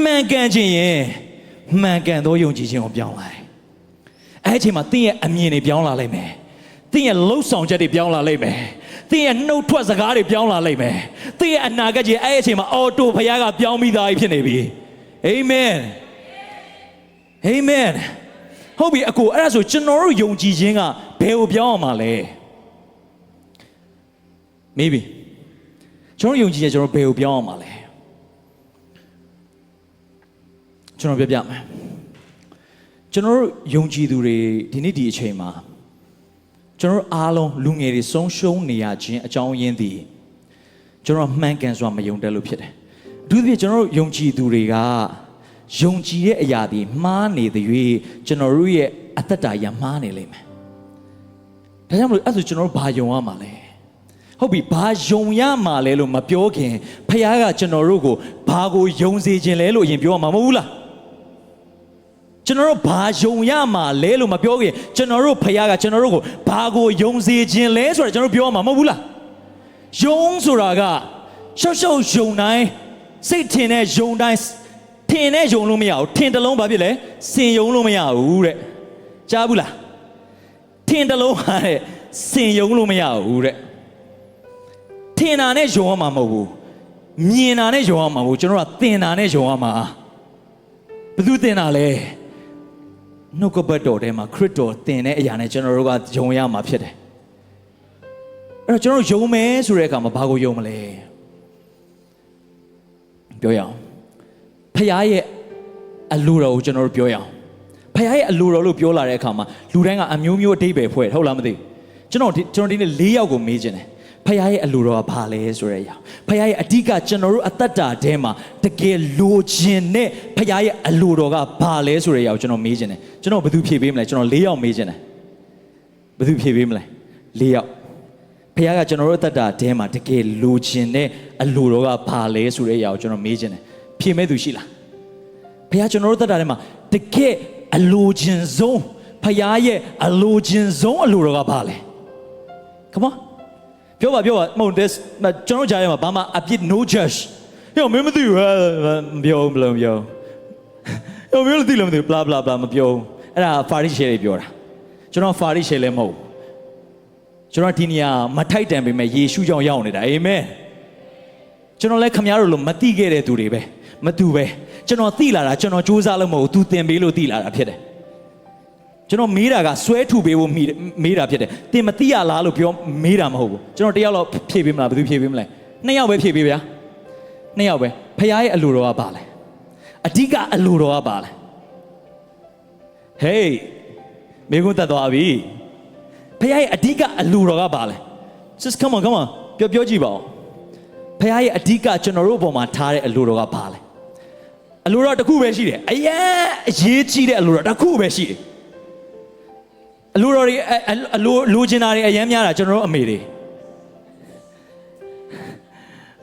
မှန်ကန်ခြင်းရင်မှန်ကန်သောယုံကြည်ခြင်းကိုပြောင်းလိုက်အဲ့ဒီအချိန်မှာသင်ရဲ့အမြင်တွေပြောင်းလာလိမ့်မယ်သင်ရဲ့လှုပ်ဆောင်ချက်တွေပြောင်းလာလိမ့်မယ်သင်ရဲ့နှုတ်ထွက်စကားတွေပြောင်းလာလိမ့်မယ်သင်ရဲ့အနာဂတ်ကြီးအဲ့ဒီအချိန်မှာအော်တိုဘုရားကပြောင်းပြီးသားဖြစ်နေပြီအာမင်အာမင်ဟုတ်ပြီအကိုအဲ့ဒါဆိုကျွန်တော်တို့ယုံကြည်ခြင်းကဘယ်ကိုပြောင်းအောင်မှာလဲ maybe ကျွန်တော်ယုံကြည်ခြင်းကျွန်တော်ဘယ်ကိုပြောင်းအောင်မှာလဲကျွန်တော်ပြမယ်ကျွန်တော်တို့ယုံကြည်သူတွေဒီနေ့ဒီအချိန်မှာကျွန်တော်တို့အားလုံးလူငယ်တွေဆုံးရှုံးနေရခြင်းအကြောင်းရင်းသည်ကျွန်တော်မှန်ကန်စွာမယုံတတ်လို့ဖြစ်တယ်အ ဒုတိယကျွန်တော်တို့ယုံကြည်သူတွေကယုံကြည်တဲ့အရာတွေမှားနေတဲ့၍ကျွန်တော်တို့ရဲ့အသက်တာရမှားနေလိမ့်မယ်ဒါကြောင့်မလို့အဲ့ဆိုကျွန်တော်တို့ဘာယုံရမှာလဲဟုတ်ပြီဘာယုံရမှာလဲလို့မပြောခင်ဖခင်ကကျွန်တော်တို့ကိုဘာကိုယုံစေခြင်းလဲလို့အရင်ပြောရမှာမဟုတ်ဘူးလားကျွန်တော်တို့ဘာယုံရမှာလဲလို့မပြောခင်ကျွန်တော်တို့ဖခင်ကကျွန်တော်တို့ကိုဘာကိုယုံစေခြင်းလဲဆိုတာကျွန်တော်တို့ပြောရမှာမဟုတ်ဘူးလားယုံဆိုတာကရှောက်ရှောက်ယုံတိုင်းစိတ်ထင်တဲ့ယုံတိုင်းထင်တဲ့ယုံလို့မရဘူးထင်တလုံးဘာဖြစ်လဲစင်ယုံလို့မရဘူးတဲ့ကြားဘူးလားထင်တလုံးဟာတဲ့စင်ယုံလို့မရဘူးတဲ့ထင်တာနဲ့ယုံရမှာမဟုတ်ဘူးမြင်တာနဲ့ယုံရမှာမဟုတ်ကျွန်တော်ကသင်တာနဲ့ယုံရမှာဘယ်သူသင်တာလဲနှုတ်ကပတ်တော်ထဲမှာခရစ်တော်သင်တဲ့အရာနဲ့ကျွန်တော်တို့ကယုံရမှာဖြစ်တယ်အဲ့တော့ကျွန်တော်တို့ယုံမယ်ဆိုတဲ့အခါမှာဘာကိုယုံမလဲပြောရအောင်ဖခင်ရဲ့အလိုတော်ကိုကျွန်တော်တို့ပြောရအောင်ဖခင်ရဲ့အလိုတော်လို့ပြောလာတဲ့အခါမှာလူတိုင်းကအမျိုးမျိုးအဓိပ္ပာယ်ဖွဲ့ဟုတ်လားမသိဘူးကျွန်တော်ဒီနေ့၄ယောက်ကိုမေးခြင်းတယ်ဖခင်ရဲ့အလိုတော်ကဘာလဲဆိုတဲ့အရာဖခင်ရဲ့အဓိကကျွန်တော်တို့အသက်တာထဲမှာတကယ်လိုချင်တဲ့ဖခင်ရဲ့အလိုတော်ကဘာလဲဆိုတဲ့အရာကိုကျွန်တော်မေးခြင်းတယ်ကျွန်တော်ဘယ်သူဖြေပေးမလဲကျွန်တော်၄ယောက်မေးခြင်းတယ်ဘယ်သူဖြေပေးမလဲ၄ယောက်ဖခင်ကကျွန်တော်တို့အသက်တာထဲမှာတကယ်လိုချင်တဲ့အလိုတော်ကဘာလဲဆိုတဲ့အရာကိုကျွန်တော်မေးခြင်းတယ်ဖြေမဲ့သူရှိလားဖခင်ကျွန်တော်တို့အသက်တာထဲမှာတကယ်အလိုချင်ဆုံးဖခင်ရဲ့အလိုချင်ဆုံးအလိုတော်ကဘာလဲ Come onပြောပါမဟုတ်တယ်ကျွန်တော်ကြားရမှာဘာမှအပြစ် no judge ဟဲ့မင်းမသိဘူးမပြောဘူးဟဲ့မင်းသိလို့မသိဘူး blah blah blah မပြောဘူးအဲ့ဒါဖာရိရှဲတွေပြောတာကျွန်တော်ဖာရိရှဲလည်းမဟုတ်ကျွန်တော်ဒီနေရာမထိုက်တန်ပေမဲ့ယေရှုကြောင့်ရောက်နေတာအာမင်ကျွန်တော်လည်းခမည်းတော်လို့မသိခဲ့တဲ့သူတွေပဲမတူပဲကျွန်တော်သိလာတာကျွန်တော်စူးစမ်းလို့မဟုတ်ဘူး तू သင်ပေးလို့သိလာတာဖြစ်တယ်ကျွန်တော်မေးတာကဆွဲထုပေးဖို့မေးတာဖြစ်တယ်သင်မသိရလားလို့ပြောမေးတာမဟုတ်ဘူးကျွန်တော်တယောက်တော့ဖြည့်ပေးမလားဘယ်သူဖြည့်ပေးမလဲနှစ်ယောက်ပဲဖြည့်ပေးဗျာနှစ်ယောက်ပဲဖခင်ရဲ့အလိုတော်ကပါလဲအဓိကအလိုတော်ကပါလဲ Hey မေကုန်းတက်သွားပြီဖခင်ရဲ့အဓိကအလိုတော်ကပါလဲ Just come on ပြောကြည့်ပါဦးဖခင်ရဲ့အဓိကကျွန်တော်တို့အပေါ်မှာထားတဲ့အလိုတော်ကပါလဲအလိုတော်တစ်ခုပဲရှိတယ်အရေးကြီးတဲ့အလိုတော်တစ်ခုပဲရှိတယ်အလိုတော်တွေလိုချင်တာတွေအများများတာကျွန်တော်တို့အမေတွေ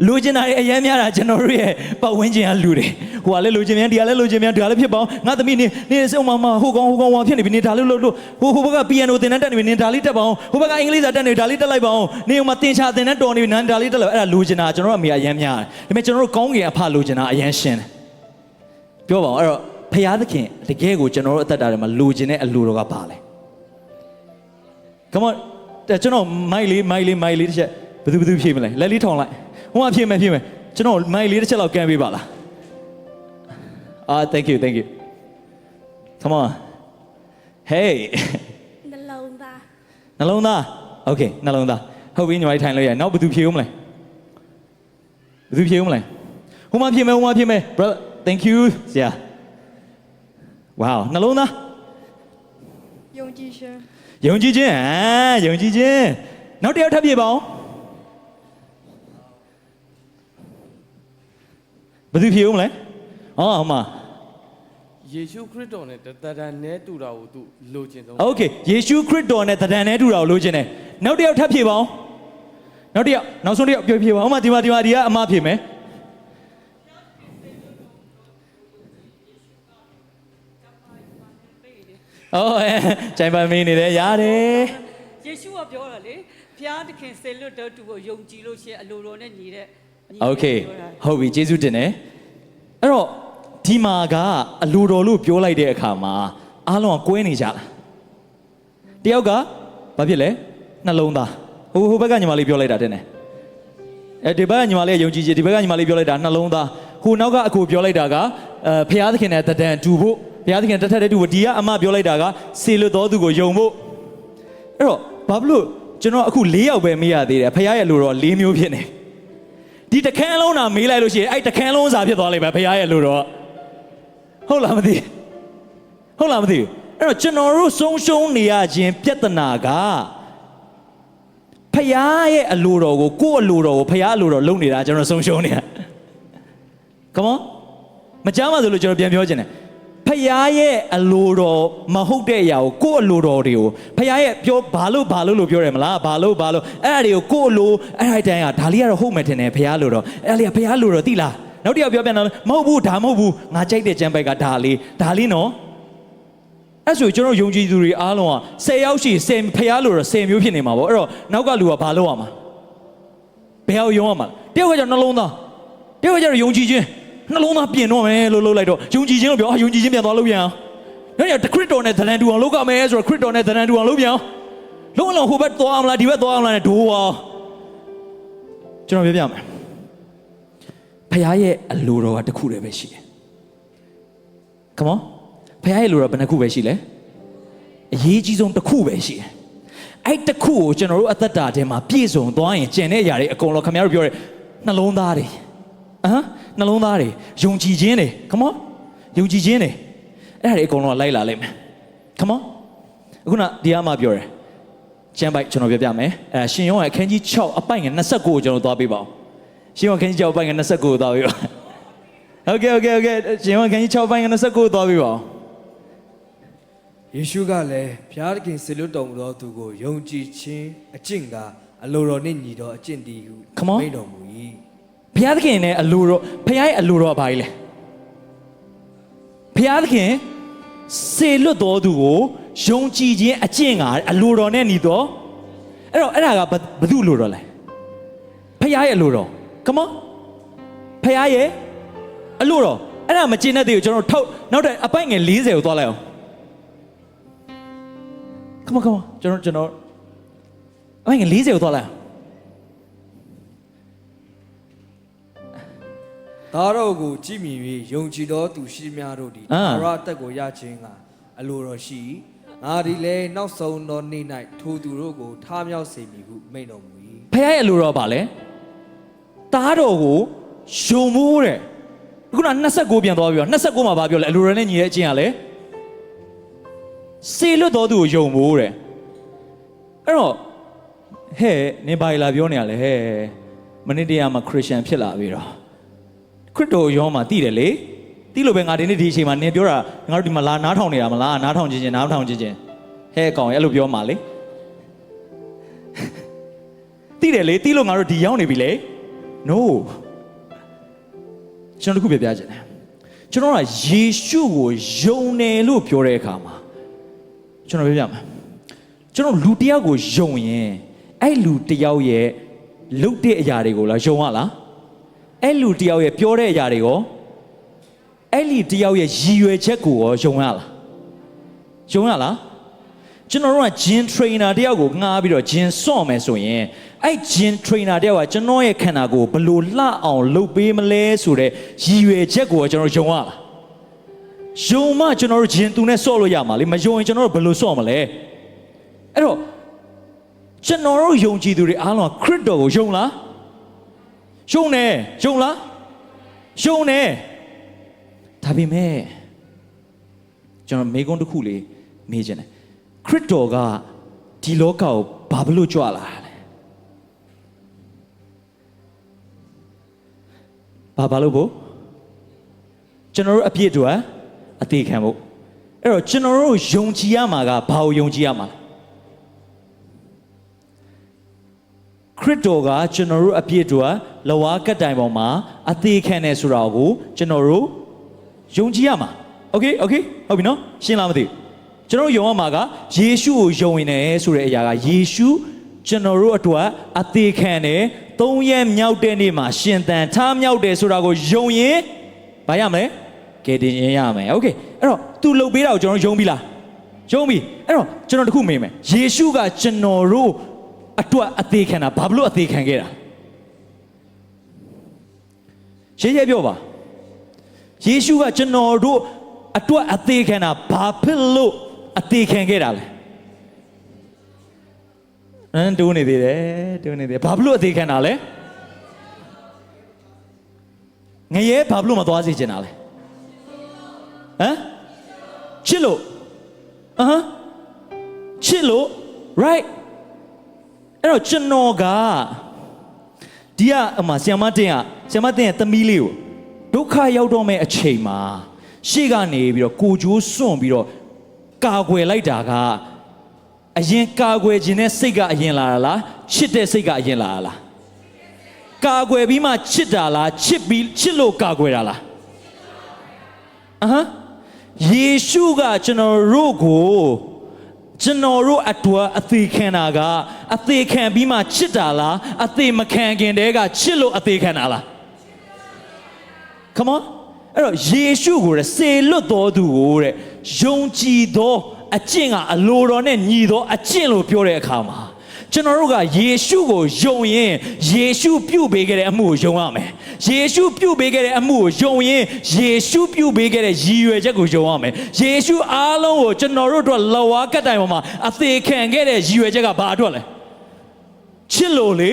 လိုချင်တာတွေအများများတာကျွန်တော်တို့ရဲ့ပတ်ဝန်းကျင်ကလူတွေဟိုကလည်းလိုချင်မြန်ဒီကလည်းလိုချင်မြန်ဒီကလည်းဖြစ်ပါအောင်ငါသမီးနေစုံမဟိုကောင်ဟိုဖြစ်နေပြီနေဒါလို့ဟိုဘက်ကပီယန်နိုသင်တန်းတက်နေပြီနေဒါလေးတက်ပါအောင်ဟိုဘက်ကအင်္ဂလိပ်စာတက်နေဒါလေးတက်လိုက်ပါအောင်နေဟိုမှာသင်ချာသင်တန်းတော်နေပြီနန်ဒါလေးတက်လိုက်အဲ့ဒါလိုချင်တာကျွန်တော်တို့အမေအများများတယ်ဒါပေမဲ့ကျွန်တော်တို့ကောင်းကင်အဖလိုချင်တာအများရှင်းတယ်ပြောပါအောင်အဲ့တော့ဖခင်သခင်တကယ်ကိုကျွန်တော်တို့အသက်တာထဲမှာလိုချင်တဲ့အလိုတော်ကပါလဲCome on ကျွန်တော်မိုက်လေးတစ်ချက်ဘယ်သူဖြေမလဲလက်လေးထောင်လိုက်ဟိုကဖြေမယ်ကျွန်တော်မိုက်လေးတစ်ချက်လောက်ကန်ပေးပါလားthank you Come on Hey နှလုံးသား Okay နှလုံးသားဟုတ်ပြီညီမလေးထိုင်လို့ရနောက်ဘယ်သူဖြေဦးမလဲဟိုမှာဖြေမယ် brother thank you yeah wow နှလုံးသား ယုံကြည်ခြင်းယုံကြည်ခြင်းနောက်တစ်ယောက်ထပ်ပြေပါအောင်ဘယ်သူဖြေဦးမလဲဟုတ်မှာယေရှုခရစ်တော်နဲ့တဒံနဲ့တူတာကိုသူလိုချင်ဆုံး Okay ယေရှုခရစ်တော်နဲ့တဒံနဲ့တူတာကိုလိုချင်တယ်နောက်တစ်ယောက်ထပ်ဖြေပါအောင်နောက်ဆုံးတစ်ယောက်ဖြေပါအောင်ဒီမှာဒီကအမဖြေမယ်ကြိုင်ပါမင်းနေတယ်ရတယ်ယေရှုကပြောတာလေဖျားသခင်ဆေလွတ်တော်သူကိုယုံကြည်လို့ရှိရင်အလိုတော်နဲ့ညီတဲ့ Okay ဟုတ်ပြီကျေးဇူးတင်တယ်အဲ့တော့ဒီမှာကအလိုတော်လို့ပြောလိုက်တဲ့အခါမှာအားလုံးကကွဲနေကြလားတယောက်ကဘာဖြစ်လဲနှလုံးသားဟိုဘက်ကညီမလေးပြောလိုက်တာတဲ့နဲ့ဒီဘက်ကညီမလေးယုံကြည်ခြင်းဒီဘက်ကညီမလေးပြောလိုက်တာနှလုံးသားဟိုနောက်ကအကိုပြောလိုက်တာကဖျားသခင်နဲ့တဒံတူဖို့ဘုရားသခင်တထက်တဲ့သူကိုဒီကအမပြောလိုက်တာကစေလွတ်တော်သူကိုယုံဖို့အဲ့တော့ဘာဖြစ်လို့ကျွန်တော်အခု၄ယောက်ပဲမေးရသေးတယ်ဖခင်ရဲ့လူတော်၄မျိုးဖြစ်နေဒီတခန်းလုံးတာမေးလိုက်လို့ရှိရင်အဲ့တခန်းလုံးစာဖြစ်သွားလိမ့်မယ်ဖခင်ရဲ့လူတော်ဟုတ်လားမသိအဲ့တော့ကျွန်တော်တို့ဆုံးရှုံးနေရခြင်းပြဿနာကဖခင်ရဲ့အလိုတော်ကိုကိုယ့်အလိုတော်ကိုဖခင်အလိုတော်လုံနေတာကျွန်တော်ဆုံးရှုံးနေတာ come on မကြမ်းပါဆိုလို့ကျွန်တော်ပြန်ပြောချင်တယ်ဖခင်ရဲ့အလိုတော်မဟုတ်တဲ့အရာကိုကိုယ့်အလိုတော်တွေကိုဖခင်ရဲ့ပြောဘာလို့လို့ပြောတယ်မလားဘာလို့အဲ့ဒါတွေကိုကိုယ့်အလိုအဲ့ဒီတိုင်းကဒါလေးကတော့ဟုတ်မယ်ထင်တယ်ဖခင်လိုတော်အဲ့ဒါလေးကဖခင်လိုတော်သိလားနောက်တစ်ယောက်ပြောပြန်တော့မဟုတ်ဘူးဒါမဟုတ်ဘူးငါကြိုက်တဲ့ကျမ်းပိုက်ကဒါလေးနော်အဲ့ဆိုကျွန်တော်ယုံကြည်သူတွေအားလုံးက10ယောက်ရှိ10ဖခင်လိုတော်10မျိုးဖြစ်နေမှာပေါ့အဲ့တော့နောက်ကလူကဘာလုပ်ရမှာဘယ်အောင်ယုံရမှာတယောက်ကကျတော့နှလုံးသားတယောက်ကကျတော့ယုံကြည်ခြင်းနှလုံးသားပြင်တော့မယ်လို့လုပ်လိုက်တော့ယုံကြည်ခြင်းလို့ပြောယုံကြည်ခြင်းပြန်သွားလို့ပြန်အောင်နောက်ရခရစ်တော်နဲ့သဏ္ဍာန်တူအောင်လုပ်ရမယ်ဆိုတော့ခရစ်တော်နဲ့သဏ္ဍာန်တူအောင်လုပ်ပြန်အောင်လုံးလုံးဟိုဘက်သွားအောင်လားဒီဘက်သွားအောင်လားနဲ့ဒိုးအောင်ကျွန်တော်ပြောပြမယ်ဖခင်ရဲ့အလိုတော်ကတစ်ခုတည်းပဲရှိတယ် Come on ဖခင်ရဲ့အလိုတော်ဘယ်နှခုပဲရှိလဲအရေးကြီးဆုံးတစ်ခုပဲရှိတယ်အဲ့တစ်ခုကိုကျွန်တော်တို့အသက်တာထဲမှာပြည့်စုံသွားရင်ကျန်တဲ့အရာတွေအကုန်လုံးခင်ဗျားတို့ပြောတဲ့နှလုံးသားတွေနှလုံးသားတွေယုံကြည်ခြင်းတွေ come on ယုံကြည်ခြင်းတွေအဲ့ဒါတွေအကုန်လုံးလိုက်လာလိမ့်မယ် come on အခုနဒီအမှပြောတယ်ကျမ်းပိုက်ကျွန်တော်ပြောပြမယ်ရှင်ယောဟန်အခန်းကြီး6အပိုင်ငယ်29ကိုကျွန်တော်သွားပေးပါဦးရှင်ယောဟန်အခန်းကြီး6အပိုင်ငယ်29ကိုသွားပေးပါOkayရှင်ယောဟန်အခန်းကြီး6အပိုင်ငယ်29ကိုသွားပေးပါဦးယေရှုကလည်းဖျားသခင်ဆေလွတ်တော်မူသောသူကိုယုံကြည်ခြင်းအကျင့်ကအလိုတော်နှင့်ညီသောအကျင့်တည်းဟုမိန့်တော်မူ၏ဘုရားသခင်နဲ့အလိုတော်ဘုရားရဲ့အလိုတော်ဘာကြီးလဲဘုရားသခင်ဆေလွတ်တော်သူကိုယုံကြည်ခြင်းအကျင့်ကအလိုတော်နဲ့ညီသောအဲ့တော့အဲ့ဒါကဘသူ့လိုတော်လဲဘုရားရဲ့အလိုတော် come on ဘုရားရဲ့အလိုတော်အဲ့ဒါမကျင့်တဲ့တွေကိုကျွန်တော်ထောက်နောက်တဲ့အပိုင်ငယ်40ကိုသွားလိုက်အောင် come on ကျွန်တော်အပိုင်ငယ်40ကိုသွားလိုက်အောင်သားတော်ကိုကြည်မြင်၍ယုံကြည်သောသူရှိများတို့သည်သာရအသက်ကိုရခြင်းကအလိုတော်ရှိငါဒီလည်းနောက်ဆုံးသောနေ့၌ထိုသူတို့ကိုထားမြောက်စေမည်ဟုမိန့်တော်မူ၏ဖခင်ရဲ့အလိုတော်ပါလေသားတော်ကိုယုံမိုးတဲ့ခုန29ပြန်သွားပြီးတော့29မှာဘာပြောလဲအလိုတော်နဲ့ညီတဲ့အချင်းကလည်းစေလွတ်တော်သူကိုယုံမိုးတဲ့အဲ့တော့ဟဲ့နင်ဘာလာပြောနေရလဲဟဲ့မနေ့တည်းကမှခရစ်ယာန်ဖြစ်လာပြီတော့ခရစ်တော်ရောမှာတည်တယ်လေတည်လို့ပဲငါဒီနေ့ဒီအချိန်မှာနင်ပြောတာငါတို့ဒီမှာလာနားထောင်နေတာမလားနားထောင်ချင်းဟဲ့ကောင်အဲ့လိုပြောမှာလေတည်တယ်လေတည်လို့ငါတို့ဒီရောက်နေပြီလေ no ကျွန်တော်တခုပြပြချင်တယ်ကျွန်တော်ကယေရှုကိုယုံတယ်လို့ပြောတဲ့အခါမှာကျွန်တော်ပြောပြမယ်ကျွန်တော်လူတယောက်ကိုယုံရင်အဲ့လူတယောက်ရဲ့လုပ်တဲ့အရာတွေကိုလားယုံရလားအဲ့လူတယောက်ရဲ့ပြောတဲ့အရာတွေရောအဲ့လူတယောက်ရဲ့ရည်ရွယ်ချက်ကိုရောယုံရလားကျွန်တော်တို့က gym trainer တယောက်ကိုငှားပြီးတော့ gym ဆော့မယ်ဆိုရင်အဲ့ gym trainer တယောက်ကကျွန်တော်ရဲ့ခန္ဓာကိုယ်ဘယ်လိုလှအောင်လုပ်ပေးမလဲဆိုတဲ့ရည်ရွယ်ချက်ကိုကျွန်တော်ယုံရလားယုံမှကျွန်တော်တို့ gym သူနဲ့ဆော့လို့ရမှာလေမယုံရင်ကျွန်တော်တို့ဘယ်လိုဆော့မလဲအဲ့တော့ကျွန်တော်တို့ယုံကြည်သူတွေအားလုံးကခရစ်တော်ကိုယုံလားယုံတယ်ဒါပေမဲ့ကျွန်တော်မေကွန်းတစ်ခုလေးမေးချင်တယ်ခရစ်တော်ကဒီလောကကိုဘာလို့ကြွလာလဲဘာလို့ဖို့ကျွန်တော်တို့အပြည့်အတွက်အသေးခံဖို့အဲ့တော့ကျွန်တော်တို့ယုံကြည်ရမှာကဘာကိုယုံကြည်ရမှာလဲခရစ်တော်ကကျွန်တော်တို့အပြည့်အတွက်လဝါကတ်တိုင်ပေါ်မှာအသေးခံနေဆိုတာကိုကျွန်တော်တို့ယုံကြည်ရမှာโอเคဟုတ်ပြီနော်ရှင်းလားမသိဘူးကျွန်တော်ယုံရမှာကယေရှုကိုယုံနေတယ်ဆိုတဲ့အရာကယေရှုကျွန်တော်တို့အတွက်အသေးခံတယ်3ရက်မြောက်တဲ့နေ့မှာရှင်သန်ထားမြောက်တယ်ဆိုတာကိုယုံရင်ဘာရမလဲကယ်တင်ရင်ရမယ်โอเคအဲ့တော့ तू လှုပ်ပေးတာကိုကျွန်တော်ယုံပြီလားယုံပြီအဲ့တော့ကျွန်တော်တခုမေးမယ်ယေရှုကကျွန်တော်တို့အတွက်အသေးခံတာဘာလို့အသေးခံခဲ့တာရှင်းရပြောပါယေရှုကကျွန်တော်တို့အတွက်အသေးခံတာဘာဖြစ်လို့အသေးခံခဲ့တာလဲတူနေသေးတယ်ဘာလို့အသေးခံတာလဲငရဲဘာလို့မသွားစေချင်တာလဲချစ်လို့ right အဲ့တော့ကျွန်တော်ကဒီကအမဆီယမတင်ရဲ့သမီးလေးကို ဒုက္ခရောက်တော့မဲ့အချိန်မှာရှေ့ကနေပြီးတော့ကိုကျိုးစွန့်ပြီးတော့ကာကွယ်လိုက်တာကအရင်ကာကွယ်ခြင်းနဲ့စိတ်ကအရင်လာတာလားချစ်တဲ့စိတ်ကအရင်လာတာလားကာကွယ်ပြီးမှချစ်တာလားချစ်လို့ကာကွယ်တာလားယေရှုကကျွန်တော်တို့အတွက်အသေးခံတာကအသေးခံပြီးမှချစ်တာလားအသေးမခံခင်တည်းကချစ်လို့အသေးခံတာလား Come on အဲ့တော့ယေရှုကိုစေလွတ်တော်သူကိုတဲ့ယုံကြည်သောအကျင့်ကအလိုတော်နဲ့ညီသောအကျင့်လို့ပြောတဲ့အခါမှာကျွန်တော်တို့ကယေရှုကိုယုံရင်ယေရှုပြုပေးခဲ့တဲ့အမှုကိုယုံရမယ်ယေရှုပြုပေးခဲ့တဲ့အမှုကိုယုံရင်ယေရှုပြုပေးခဲ့တဲ့ရည်ရွယ်ချက်ကိုယုံရမယ်ယေရှုအားလုံးကိုကျွန်တော်တို့အတွက်လက်ဝါးကပ်တိုင်ပေါ်မှာအသေးခံခဲ့တဲ့ရည်ရွယ်ချက်ကဘာအတွက်လဲချစ်လို့လေ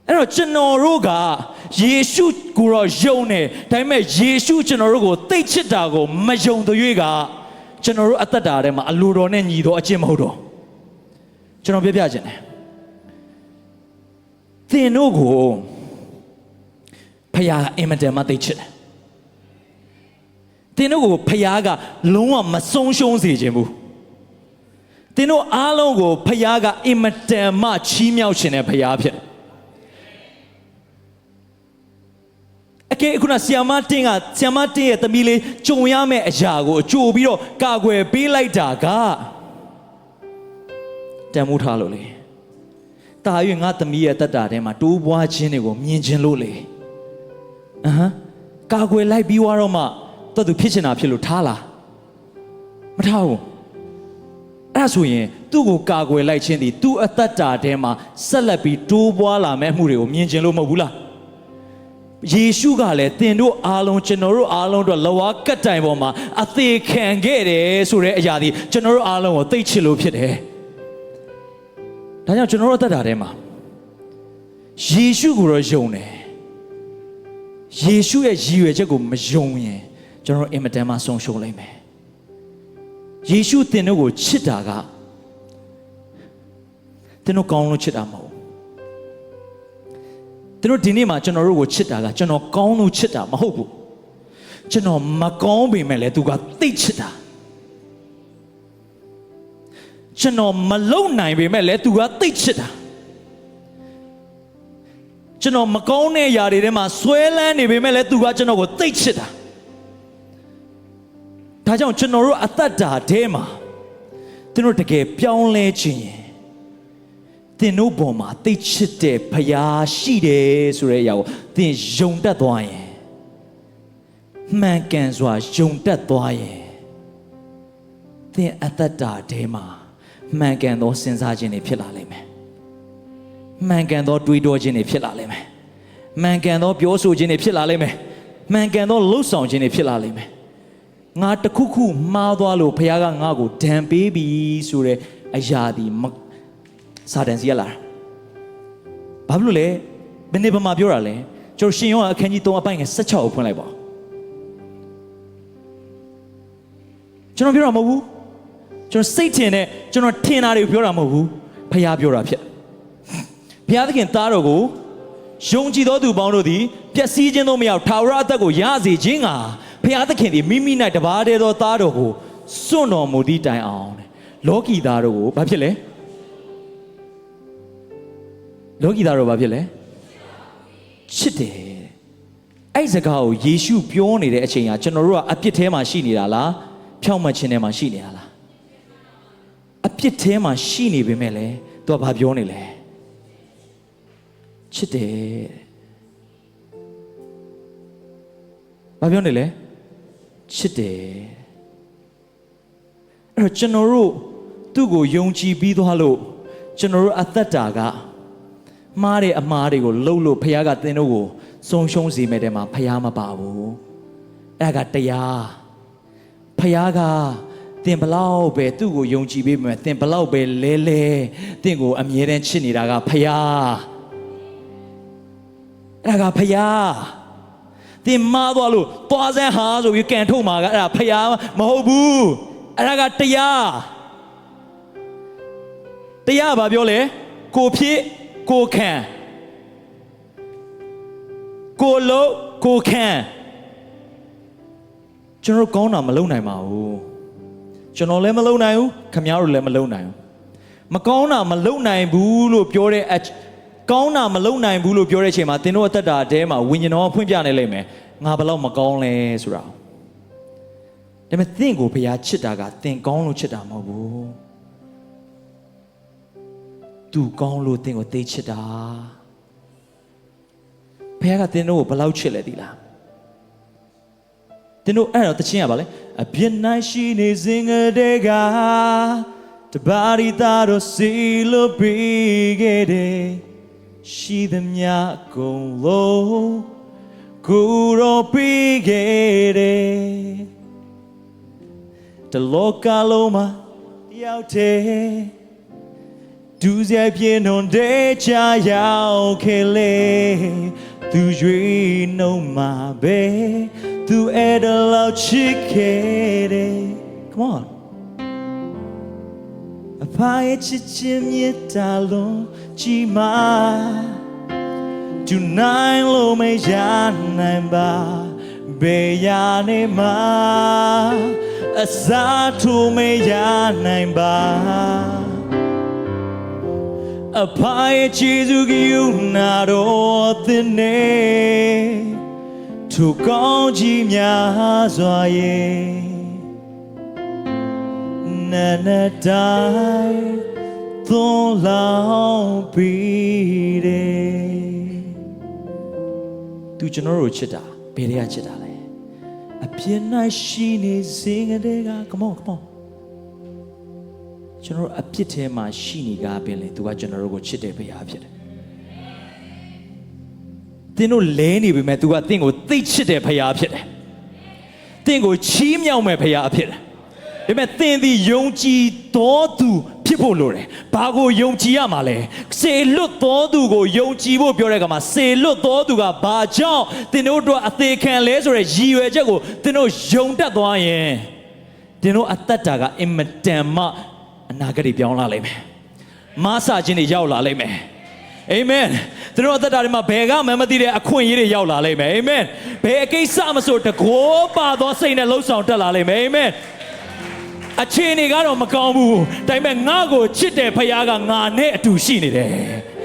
အဲ့တော့ကျွန်တော်တို့ကယေရှုကိုတော့ယုံတယ်ဒါပေမဲ့ယေရှုကျွန်တော်တို့ကိုသိချစ်တာကိုမယုံတဲ့၍ကကျွန်တော်တို့အသက်တာထဲမှာအလိုတော်နဲ့ညီတော်အကျင့်မဟုတ်တော့ကျွန်တော်ပြပြခြင်းတယ်သင်တို့ကိုဖခင်အင်မတန်မှသိချစ်တယ်သင်တို့ကိုဖခင်ကလုံးဝမဆုံးရှုံးစေခြင်းဘူးသင်တို့အားလုံးကိုဖခင်ကအင်မတန်မှချီးမြှောက်ခြင်းတဲ့ဖခင်ဖြစ်တယ်အကဲခုနဆီယမတင်းရဲ့သမီးလေးကြုံရမယ့်အရာကိုကြိုပြီးတော့ကာကွယ်ပေးလိုက်တာကတန်မိုးထားလို့လေတာ၍ငါသမီးရဲ့တက်တာထဲမှာတိုးပွားခြင်းတွေကိုမြင်ခြင်းလို့လေကာကွယ်လိုက်ပြီးတော့မှတော်သူဖြစ်ချင်တာဖြစ်လို့ထားလားမထားဘူးအဲ့ဒါဆိုရင်သူ့ကိုကာကွယ်လိုက်ခြင်းဒီသူ့အသက်တာထဲမှာဆက်လက်ပြီးတိုးပွားလာမယ့်အမှုတွေကိုမြင်ခြင်းလို့မဟုတ်ဘူးလားယေရှုကလည်းသင်တို့အားလုံးကျွန်တော်တို့အားလုံးတို့လက်ဝါးကပ်တိုင်ပေါ်မှာအသေးခံခဲ့တယ်ဆိုတဲ့အရာဒီကျွန်တော်တို့အားလုံးကိုသိချစ်လို့ဖြစ်တယ်ဒါကြောင့်ကျွန်တော်တို့အသက်တာထဲမှာယေရှုကိုတော့ယုံတယ်ယေရှုရဲ့ရည်ရွယ်ချက်ကိုမယုံရင်ကျွန်တော်တို့အင်မတန်မှဆုံးရှုံးလိမ့်မယ်ယေရှုသင်တို့ကိုချစ်တာကသင်တို့ကောင်းလို့ချစ်တာမဟုတ်သင်တို့ဒီနေ့မှာကျွန်တော်တို့ကိုချစ်တာကကျွန်တော်ကောင်းလို့ချစ်တာမဟုတ်ဘူးကျွန်တော်မကောင်းပေမဲ့လည်းသူကသိချစ်တာကျွန်တော်မလုံနိုင်ပေမဲ့လည်းသူကသိချစ်တာကျွန်တော်မကောင်းတဲ့ຢာတွေထဲမှာဆွဲလန်းနေပေမဲ့လည်းသူကကျွန်တော်ကိုသိချစ်တာဒါကြောင့်ကျွန်တော်တို့အသက်တာထဲမှာသင်တို့တကယ်ပြောင်းလဲခြင်းသင်တို့ပေါ်မှာသိချစ်တဲ့ဖခင်ရှိတယ်ဆိုတဲ့အရာကိုသင်ယုံတတ်သွားရင်မှန်ကန်စွာယုံတတ်သွားရင်သင်အသက်တာထဲမှာမှန်ကန်သောစဉ်းစားခြင်းတွေဖြစ်လာလိမ့်မယ်မှန်ကန်သောတွေးတောခြင်းတွေဖြစ်လာလိမ့်မယ်မှန်ကန်သောပြောဆိုခြင်းတွေဖြစ်လာလိမ့်မယ်မှန်ကန်သောလှုပ်ဆောင်ခြင်းတွေဖြစ်လာလိမ့်မယ်ငါတခုခုမှားသွားလို့ဖခင်ကငါ့ကိုဒဏ်ပေးပြီဆိုတဲ့အရာဒီစာတန်စီရလာဘာဖြစ်လို့လဲဘယ်နေပါမှာပြောတာလဲကျွန်တော်ရှင်ယောအခန်းကြီး3အပိုင်းငယ်16ကိုဖွင့်လိုက်ပါကျွန်တော်ပြောတာမဟုတ်ဘူးကျွန်တော်စိတ်ထင်တဲ့ကျွန်တော်ထင်တာတွေကိုပြောတာမဟုတ်ဘူးဖခင်ပြောတာဖြစ်ဘုရားသခင်သားတော်ကိုယုံကြည်သောသူပေါင်းတို့သည်ပျက်စီးခြင်းတို့မရောက်ထာဝရအသက်ကိုရစေခြင်းကဘုရားသခင်သည်မိမိ၌တပါးတည်းသောသားတော်ကိုစွန့်တော်မူသည့်တိုင်အောင်လောကီသားတို့ကိုဘာဖြစ်လဲလောကီသားတို့ဘာဖြစ်လဲချစ်တယ်အဲ့စကားကိုယေရှုပြောနေတဲ့အချိန်ကကျွန်တော်တို့ကအပြစ်ထဲမှာရှိနေတာလားဖြောင့်မတ်ခြင်းထဲမှာရှိနေတာလားအပြစ်ထဲမှာရှိနေပေမဲ့လည်းသူကဘာပြောနေလဲချစ်တယ်ဘာပြောနေလဲချစ်တယ်အဲ့တော့ကျွန်တော်တို့သူ့ကိုယုံကြည်ပြီးသွားလို့ကျွန်တော်တို့အသက်တာကမှားတဲ့အမှားတွေကိုလှုပ်လို့ဖခင်ကသင်တို့ကိုဆုံးရှုံးစေမဲ့တဲ့မှာဖခင်မပါဘူးအဲ့ဒါကတရားဖခင်ကသင်ဘလောက်ပဲသူ့ကိုယုံကြည်ပေးမယ်သင်ဘလောက်ပဲလဲသင်ကိုအမြဲတမ်းချစ်နေတာကဖခင်အဲ့ဒါကဖခင်သင်မှားသွားလို့သွားစမ်းဟာဆိုပြီးကန်ထုတ်မှာကအဲ့ဒါဖခင်မဟုတ်ဘူးအဲ့ဒါကတရားဘာပြောလဲကိုဖြစ်ကိုခံကိုလုံး ကိုခန့်ကျွန်တော်ကောင်းတာမလုပ်နိုင်ပါဘူးကျွန်တော်လည်းမလုပ်နိုင်ဘူးခင်ဗျားတို့လည်းမလုပ်နိုင်ဘူးမကောင်းတာမလုပ်နိုင်ဘူးလို့ပြောတဲ့ကောင်းတာမလုပ်နိုင်ဘူးလို့ပြောတဲ့အချိန်မှာသင်တို့အသက်တာအထဲမှာဝိညာဉ်တော်ဖွင့်ပြနေလိမ့်မယ်ငါဘယ်တော့မကောင်းလဲဆိုတာဒါပေမဲ့သင်ကိုဘုရားချစ်တာကသင်ကောင်းလို့ချစ်တာမဟုတ်ဘူးသူကောင်းလို့သင်ကိုသိချစ်တာဘုရားကသင်တို့ကိုဘယ်လောက်ချစ်လဲသိလားသင်တို့အဲ့တော့တခြင်းရပါလေအပြစ်နိုင်ရှိနေစဉ်ကတည်းကတပါးရီသားတို့စီလို့ပြီးခဲ့တယ်ရှိသမျှကုန်လို့ကိုရောပြီးခဲ့တယ်တလောကလုံးမှာတယောက်တည်းဒူးစရိုက်ပြင်းွန်တဲ့ချာရောက်ခဲ့လေသူရွေးနှုံမှာပဲသူအဲ့ဒါလောက်ချစ်ခဲ့တယ် Come on အဖရဲ့ချစ်ခြင်းမြတ်တာလုံးကြီးမာသူနိုင်လို့မရနိုင်ပါဘယ်ရနေမှာအစားထိုးမရနိုင်ပါအဖရဲ့ချစ်သူကယူနာတော့သင်နေသူကောင်းကြီးများစွာရဲ့နာနာတိုင်းသွန်လောင်းပြီးတယ်သူကျွန်တော်တို့ချစ်တာဘယ်တွေကချစ်တာလဲအပြစ်နိုင်ရှိနေစဉ်ကတည်းက come on ကျွန်တော်အပြစ်ထဲမှာရှိနေကြပင်လေသူကကျွန်တော်တို့ကိုချစ်တဲ့ဘုရားဖြစ်တယ်သင်တို့လဲနေပြီမဲ့သူကသင်ကိုသိချစ်တဲ့ဘုရားဖြစ်တယ်သင်ကိုချီးမြှောက်မဲ့ဘုရားဖြစ်တယ်ဒါပေမဲ့သင်သည်ယုံကြည်တော်သူဖြစ်ဖို့လိုတယ်ဘာကိုယုံကြည်ရမှာလဲစေလွတ်တော်သူကိုယုံကြည်ဖို့ပြောတဲ့အခါမှာစေလွတ်တော်သူကဘာကြောင့်သင်တို့အတွက်အသေးခံလဲဆိုတဲ့ရည်ရွယ်ချက်ကိုသင်တို့ယုံတတ်သွားရင်သင်တို့အသက်တာကအင်မတန်မှအနာဂတ်ပြောင်းလာလိမ့်မယ်။မားစခြင်းတွေရောက်လာလိမ့်မယ်။အာမင်။သူတို့အသက်တာတွေမှာဘယ်ကမှမသိတဲ့အခွင့်အရေးတွေရောက်လာလိမ့်မယ်။အာမင်။ဘယ်အကိစ္စမဆိုတကိုးပါသောစိတ်နဲ့လှုပ်ဆောင်တက်လာလိမ့်မယ်။အာမင်။အခြေအနေကတော့မကောင်းဘူး။ဒါပေမဲ့ငါ့ကိုချစ်တဲ့ဖခင်ကငါနဲ့အတူရှိနေတယ်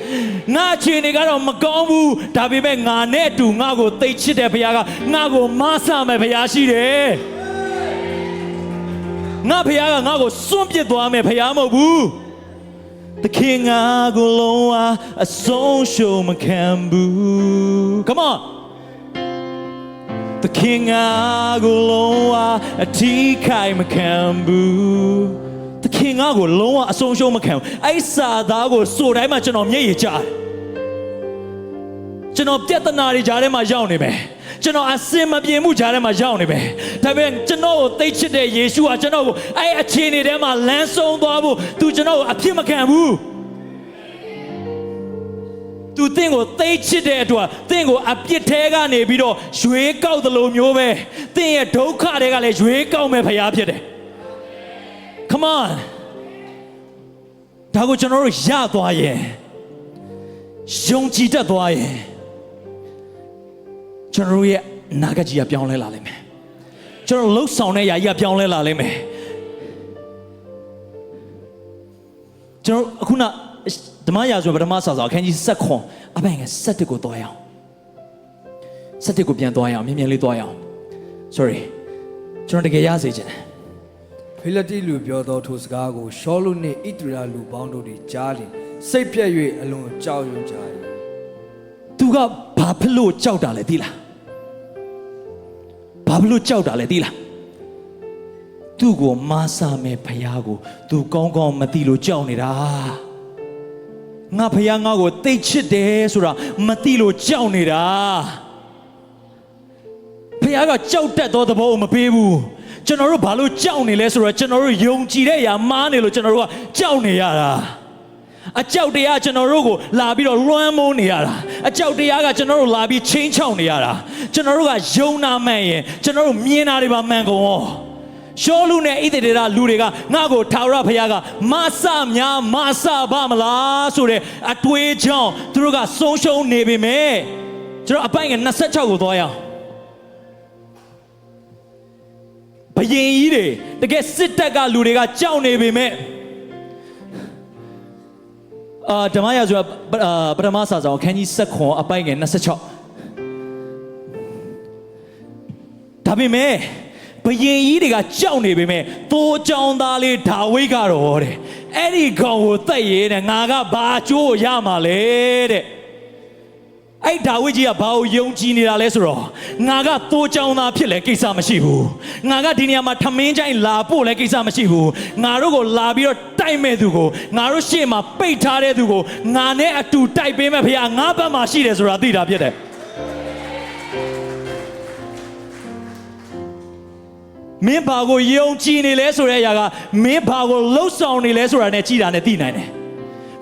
။ငါအခြေအနေကတော့မကောင်းဘူး။ဒါပေမဲ့ငါနဲ့အတူငါ့ကိုသိချစ်တဲ့ဖခင်ကငါ့ကိုမားစမဲ့ဖခင်ရှိတယ်။ငါဖခင်ကငါ့ကိုစွန့်ပစ်သွားမယ်ဖခင်မဟုတ်ဘူးသခင်ငါကိုလုံးဝအဆုံးရှုံးမခံဘူး Come on သခင်ငါကိုလုံးဝအထီးခိုင်မခံဘူးသခင်ငါကိုလုံးဝအဆုံးရှုံးမခံဘူးအဲ့စာသားကိုဆိုတိုင်းမှာကျွန်တော်မျက်ရည်ကျတယ်ကျွန်တော်ပြဿနာတွေကြားထဲမှာရောက်နေမယ်ကျွန်တော်အစင်မပြေမှုကြားထဲမှာရောက်နေပဲဒါပေမဲ့ကျွန်တော်ကိုသိချစ်တဲ့ယေရှုကကျွန်တော်ကိုအဲ့အခြေအနေထဲမှာလမ်းဆုံးသွားဖို့သူကျွန်တော်ကိုအပြစ်မခံဘူးသူသင်ကိုသိချစ်တဲ့အတွက်သင်ကိုအပြစ်ထဲကနေပြီးတော့ရွေးကောက်သလိုမျိုးပဲသင်ရဲ့ဒုက္ခတွေကလည်းရွေးကောက်မဲ့ဖခင်ဖြစ်တယ် Come on ဒါကိုကျွန်တော်တို့ရသွားရင်ယုံကြည်တတ်သွားရင်ကျွန်တော်ရဲ့နာဂတ်ကြီးကပြောင်းလဲလာလိမ့်မယ်ကျွန်တော်လှုပ်ဆောင်တဲ့ຢာကြီးကပြောင်းလဲလာလိမ့်မယ်ကျွန်တော်အခုနဓမ္မရာဇဝင်ပထမစာဆောင်အခန်းကြီး7ခွန်အပိုင်းငယ်7ကိုသွားရအောင်7ကိုပြန်သွားရအောင်မြင်မြင်လေးသွားရအောင် sorry ကျွန်တော်တကယ်ရစေချင်တယ် ဖိလတိလူပြောသောထိုစကားကိုရှောလုနှင့်ဣသရေလလူပေါင်းတို့သည်ကြားလျင်စိတ်ပြည့်၍အလွန်ကြောက်ရွံ့ကြ၏သူကဘာဖြစ်လို့ကြောက်တာလဲသိလားဘာဖြစ်လို့ကြောက်တာလဲသိလားသူ့ကိုမားစာမဲ့ဖယားကိုသူကောင်းကောင်းမသိလို့ကြောက်နေတာငါဖယားငါ့ကိုသိချစ်တယ်ဆိုတာမသိလို့ကြောက်နေတာဖယားကကြောက်တတ်သောသဘောကိုမပေးဘူးကျွန်တော်တို့ဘာလို့ကြောက်နေလဲဆိုတော့ကျွန်တော်တို့ယုံကြည်တဲ့အရာမားနေလို့ကျွန်တော်တို့ကကြောက်နေရတာအကြောက်တရားကျွန်တော်တို့ကိုလာပြီးတော့လွှမ်းမိုးနေရတာအကြောက်တရားကကျွန်တော်တို့လာပြီးချင်းချောက်နေရတာကျွန်တော်တို့ကယုံနာမှန်ရင်ကျွန်တော်တို့မြင်တာတွေပါမှန်ကုန်ရောရှောလူနဲ့ဣသရေလလူတွေကငါ့ကိုထာဝရဘုရားကမဆများမဆပါမလားဆိုတဲ့အတွေးကြောင့်သူတို့ကဆုံးရှုံးနေပေမဲ့ ကျွန်တော်အပိုင်ငယ်26ကိုသွားရအောင်ဘယင်ကြီးတွေတကယ်စစ်တပ်ကလူတွေကကြောက်နေပေမဲ့ဓမ္မရာဇဝပထမစာဆောင်ခန်းကြီး7ခွန်အပိုင်ငယ်26ဒါပေမဲ့ဘယင်ကြီးတွေကကြောက်နေပေမဲ့သိုးကြောင်သားလေးဒါဝိဒ်ကတော့တဲ့အဲ့ဒီကောင်ကိုတတ်ရဲတဲ့ငါကဘာအကျိုးရမှာလဲတဲ့အဲ့ဒါဝိဒ်ကြီးကဘာကိုယုံကြည်နေတာလဲဆိုတော့ငါကသိုးကြောင်သားဖြစ်လဲကိစ္စမရှိဘူးငါကဒီနေရာမှာထမင်းချိုင်းလာဖို့လဲကိစ္စမရှိဘူးငါတို့ကိုလာပြီးတော့တိုက်မဲ့သူကိုငါတို့ရှေ့မှာပိတ်ထားတဲ့သူကိုငါနဲ့အတူတိုက်ပေးမဲ့ဖေကငါဘက်မှာရှိတယ်ဆိုတာသိတာဖြစ်တယ်မင်းဘာကိုယုံကြည်နေလဲဆိုတဲ့အရာကမင်းဘာကိုလှုပ်ဆောင်နေလဲဆိုတာနဲ့ကြည်တာနဲ့သိနိုင်တယ်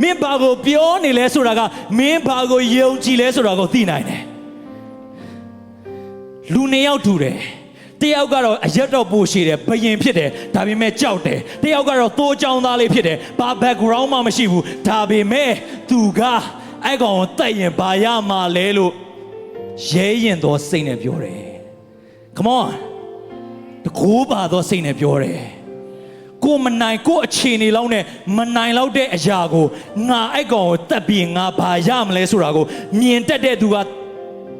မင်းဘာကိုပြောနေလဲဆိုတာကမင်းဘာကိုယုံကြည်လဲဆိုတာကိုသိနိုင်တယ်လူနှစ်ယောက်တူတယ်တယောက်ကတော့အရက်တော့ပို့ရှိတယ်ဘယင်ဖြစ်တယ်ဒါပေမဲ့ကြောက်တယ်တယောက်ကတော့သိုးကြောင်သားလေးဖြစ်တယ်ဘာ background မှမရှိဘူးဒါပေမဲ့သူကအဲ့ကောင်ကိုတိုက်ရင်ဘာရမှာလဲလို့ရဲရင်သောစိတ်နဲ့ပြောတယ် come on တကူပါသောစိတ်နဲ့ပြောတယ်ကိုမနိုင်ကိုအခြေအနေလောက်နဲ့မနိုင်လောက်တဲ့အရာကိုငါအဲ့ကောင်ကိုတတ်ပြီးငါဘာရမလဲဆိုတာကိုမြင်တတ်တဲ့သူက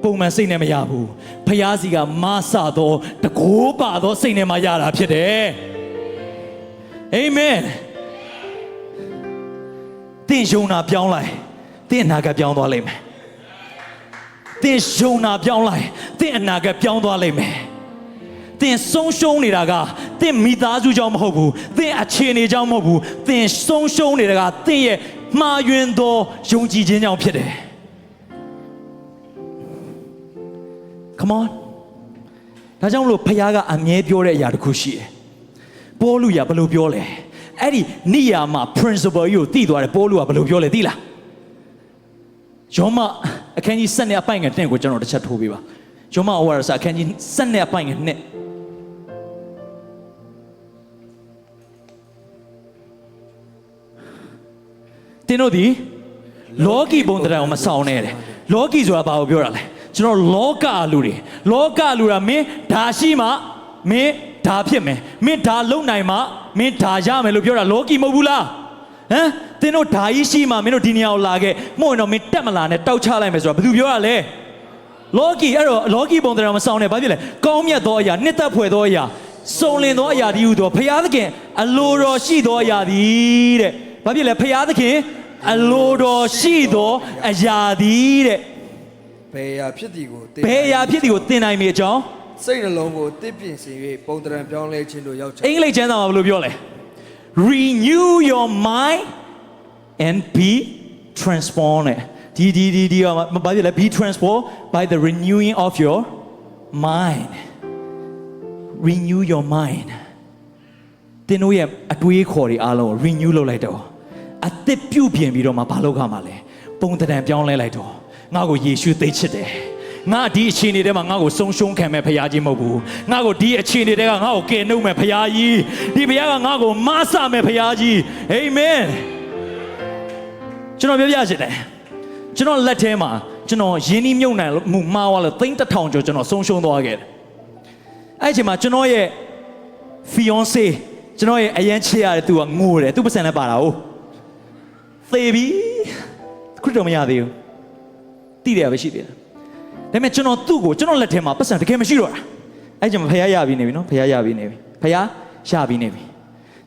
ပုံမှန်စိတ်နဲ့မရဘူးဖျားစီကမဆသောတကူပါသောစိတ်နဲ့မှရတာဖြစ်တယ်အာမင်သင်ယုံနာပြောင်းလိုက်သင်အနာဂတ်ပြောင်းသွားလိမ့်မယ်သင်ယုံနာပြောင်းလိုက်သင်အနာဂတ်ပြောင်းသွားလိမ့်မယ်သင်ဆုံးရှုံးနေတာကသင်မိသားစုကြောင့်မဟုတ်ဘူးသင်အခြေအနေကြောင့်မဟုတ်ဘူးသင်ဆုံးရှုံးနေတာကသင်ရဲ့မှားယွင်းသောယုံကြည်ခြင်းကြောင့်ဖြစ်တယ် Come on ဒါကြောင့်မလို့ဖခင်ကအမြဲပြောတဲ့အရာတစ်ခုရှိတယ်ပေါလုကဘယ်လိုပြောလဲအဲ့ဒီနိယာမ principle ကြီးကိုသိသွားတယ်ပေါလုကဘယ်လိုပြောလဲသိလားယောမအခန်းကြီး7နဲ့အပိုင်ငယ်1ကိုကျွန်တော်တစ်ချက်ထိုးပေးပါယောမဩဝါဒစာအခန်းကြီး7နဲ့အပိုင်ငယ်1တင်တို့ဒီလောကီဘုံတရားကိုမဆောင်နဲ့တဲ့လောကီဆိုတာဘာကိုပြောတာလဲကျွန်တော်လောကလူတွေလောကလူတာမင်းဒါရှိမှမင်းဒါဖြစ်မယ်မင်းဒါလုံနိုင်မှမင်းဒါရမယ်လို့ပြောတာလောကီမဟုတ်ဘူးလားဟမ်သင်တို့ဒါကြီးရှိမှမင်းတို့ဒီနေရာကိုလာခဲ့မဟုတ်ရင်တော့မင်းတက်မလာနဲ့တောက်ချလိုက်မယ်ဆိုတာဘယ်သူပြောရလဲလောကီအဲ့တော့လောကီဘုံတရားမဆောင်နဲ့ဘာဖြစ်လဲကောင်းမြတ်သောအရာနှစ်သက်ဖွယ်သောအရာစုံလင်သောအရာဒီဟုသောဘုရားသခင်အလိုတော်ရှိသောအရာသည်တဲ့ဘာဖြစ်လဲဘုရားသခင်အလိုတော်ရှိသောအရာသည်တဲ့ဘယ်ရာဖြစ်သည်ကိုဘယ်ရာဖြစ်သည်ကိုသင်နိုင်ပြီအကြောင်းစိတ်နှလုံးကိုတစ်ပြင်ဆင်၍ပုံတံပြောင်းလဲခြင်းတို့ရောက်ချင်အင်္ဂလိပ်ကျမ်းစာမှာဘယ်လိုပြောလဲ renew your mind and be transformed ဒီဘာဖြစ်လဲ be transformed by the renewing of your mind renew your mind သင်တို့ရဲ့အတွေးခေါ်တွေအားလုံးကို renew လုပ်လိုက်တော့အသက်ပြုပြင်ပြီးတော့မှဘာလုပ်ခါမှာလဲပုံတံပြောင်းလဲလိုက်တော့ငါ့ကိုယေရှုသိချစ်တယ်ငါဒီအခြေအနေထဲမှာငါ့ကိုဆုံးရှုံးခံမဲ့ဖခင်ကြီးမဟုတ်ဘူးငါ့ကိုဒီအခြေအနေထဲကငါ့ကိုကယ်နှုတ်မဲ့ဖခင်ကြီးဒီဖခင်ကငါ့ကိုမဆမဲ့ဖခင်ကြီးအာမင်ကျွန်တော်ပြောပြချင်တယ်ကျွန်တော်လက်ထဲမှာကျွန်တော်ယင်းနှီးမြုပ်နှံမှုမှားသွားလို့3,000ကျော်ကျွန်တော်ဆုံးရှုံးသွားခဲ့တယ်အဲ့ဒီအချိန်မှာကျွန်တော်ရဲ့ fiancé ကျွန်တော်ရဲ့အရန်ချစ်ရတဲ့သူကငိုတယ်သူပတ်စံနဲ့ပါတာဟုတ်သေပြီခရစ်တော်မရသေးဘူးတိတယ်ပဲရှိသေးတယ်ဒါပေမဲ့ကျွန်တော်သူ့ကိုကျွန်တော်လက်ထဲမှာပတ်စံတကယ်မရှိတော့တာအဲ့ကျမှဖခင်ရပြီနေပြီနော်ဖခင်ရပြီနေပြီဖခင်ရပြီနေပြီ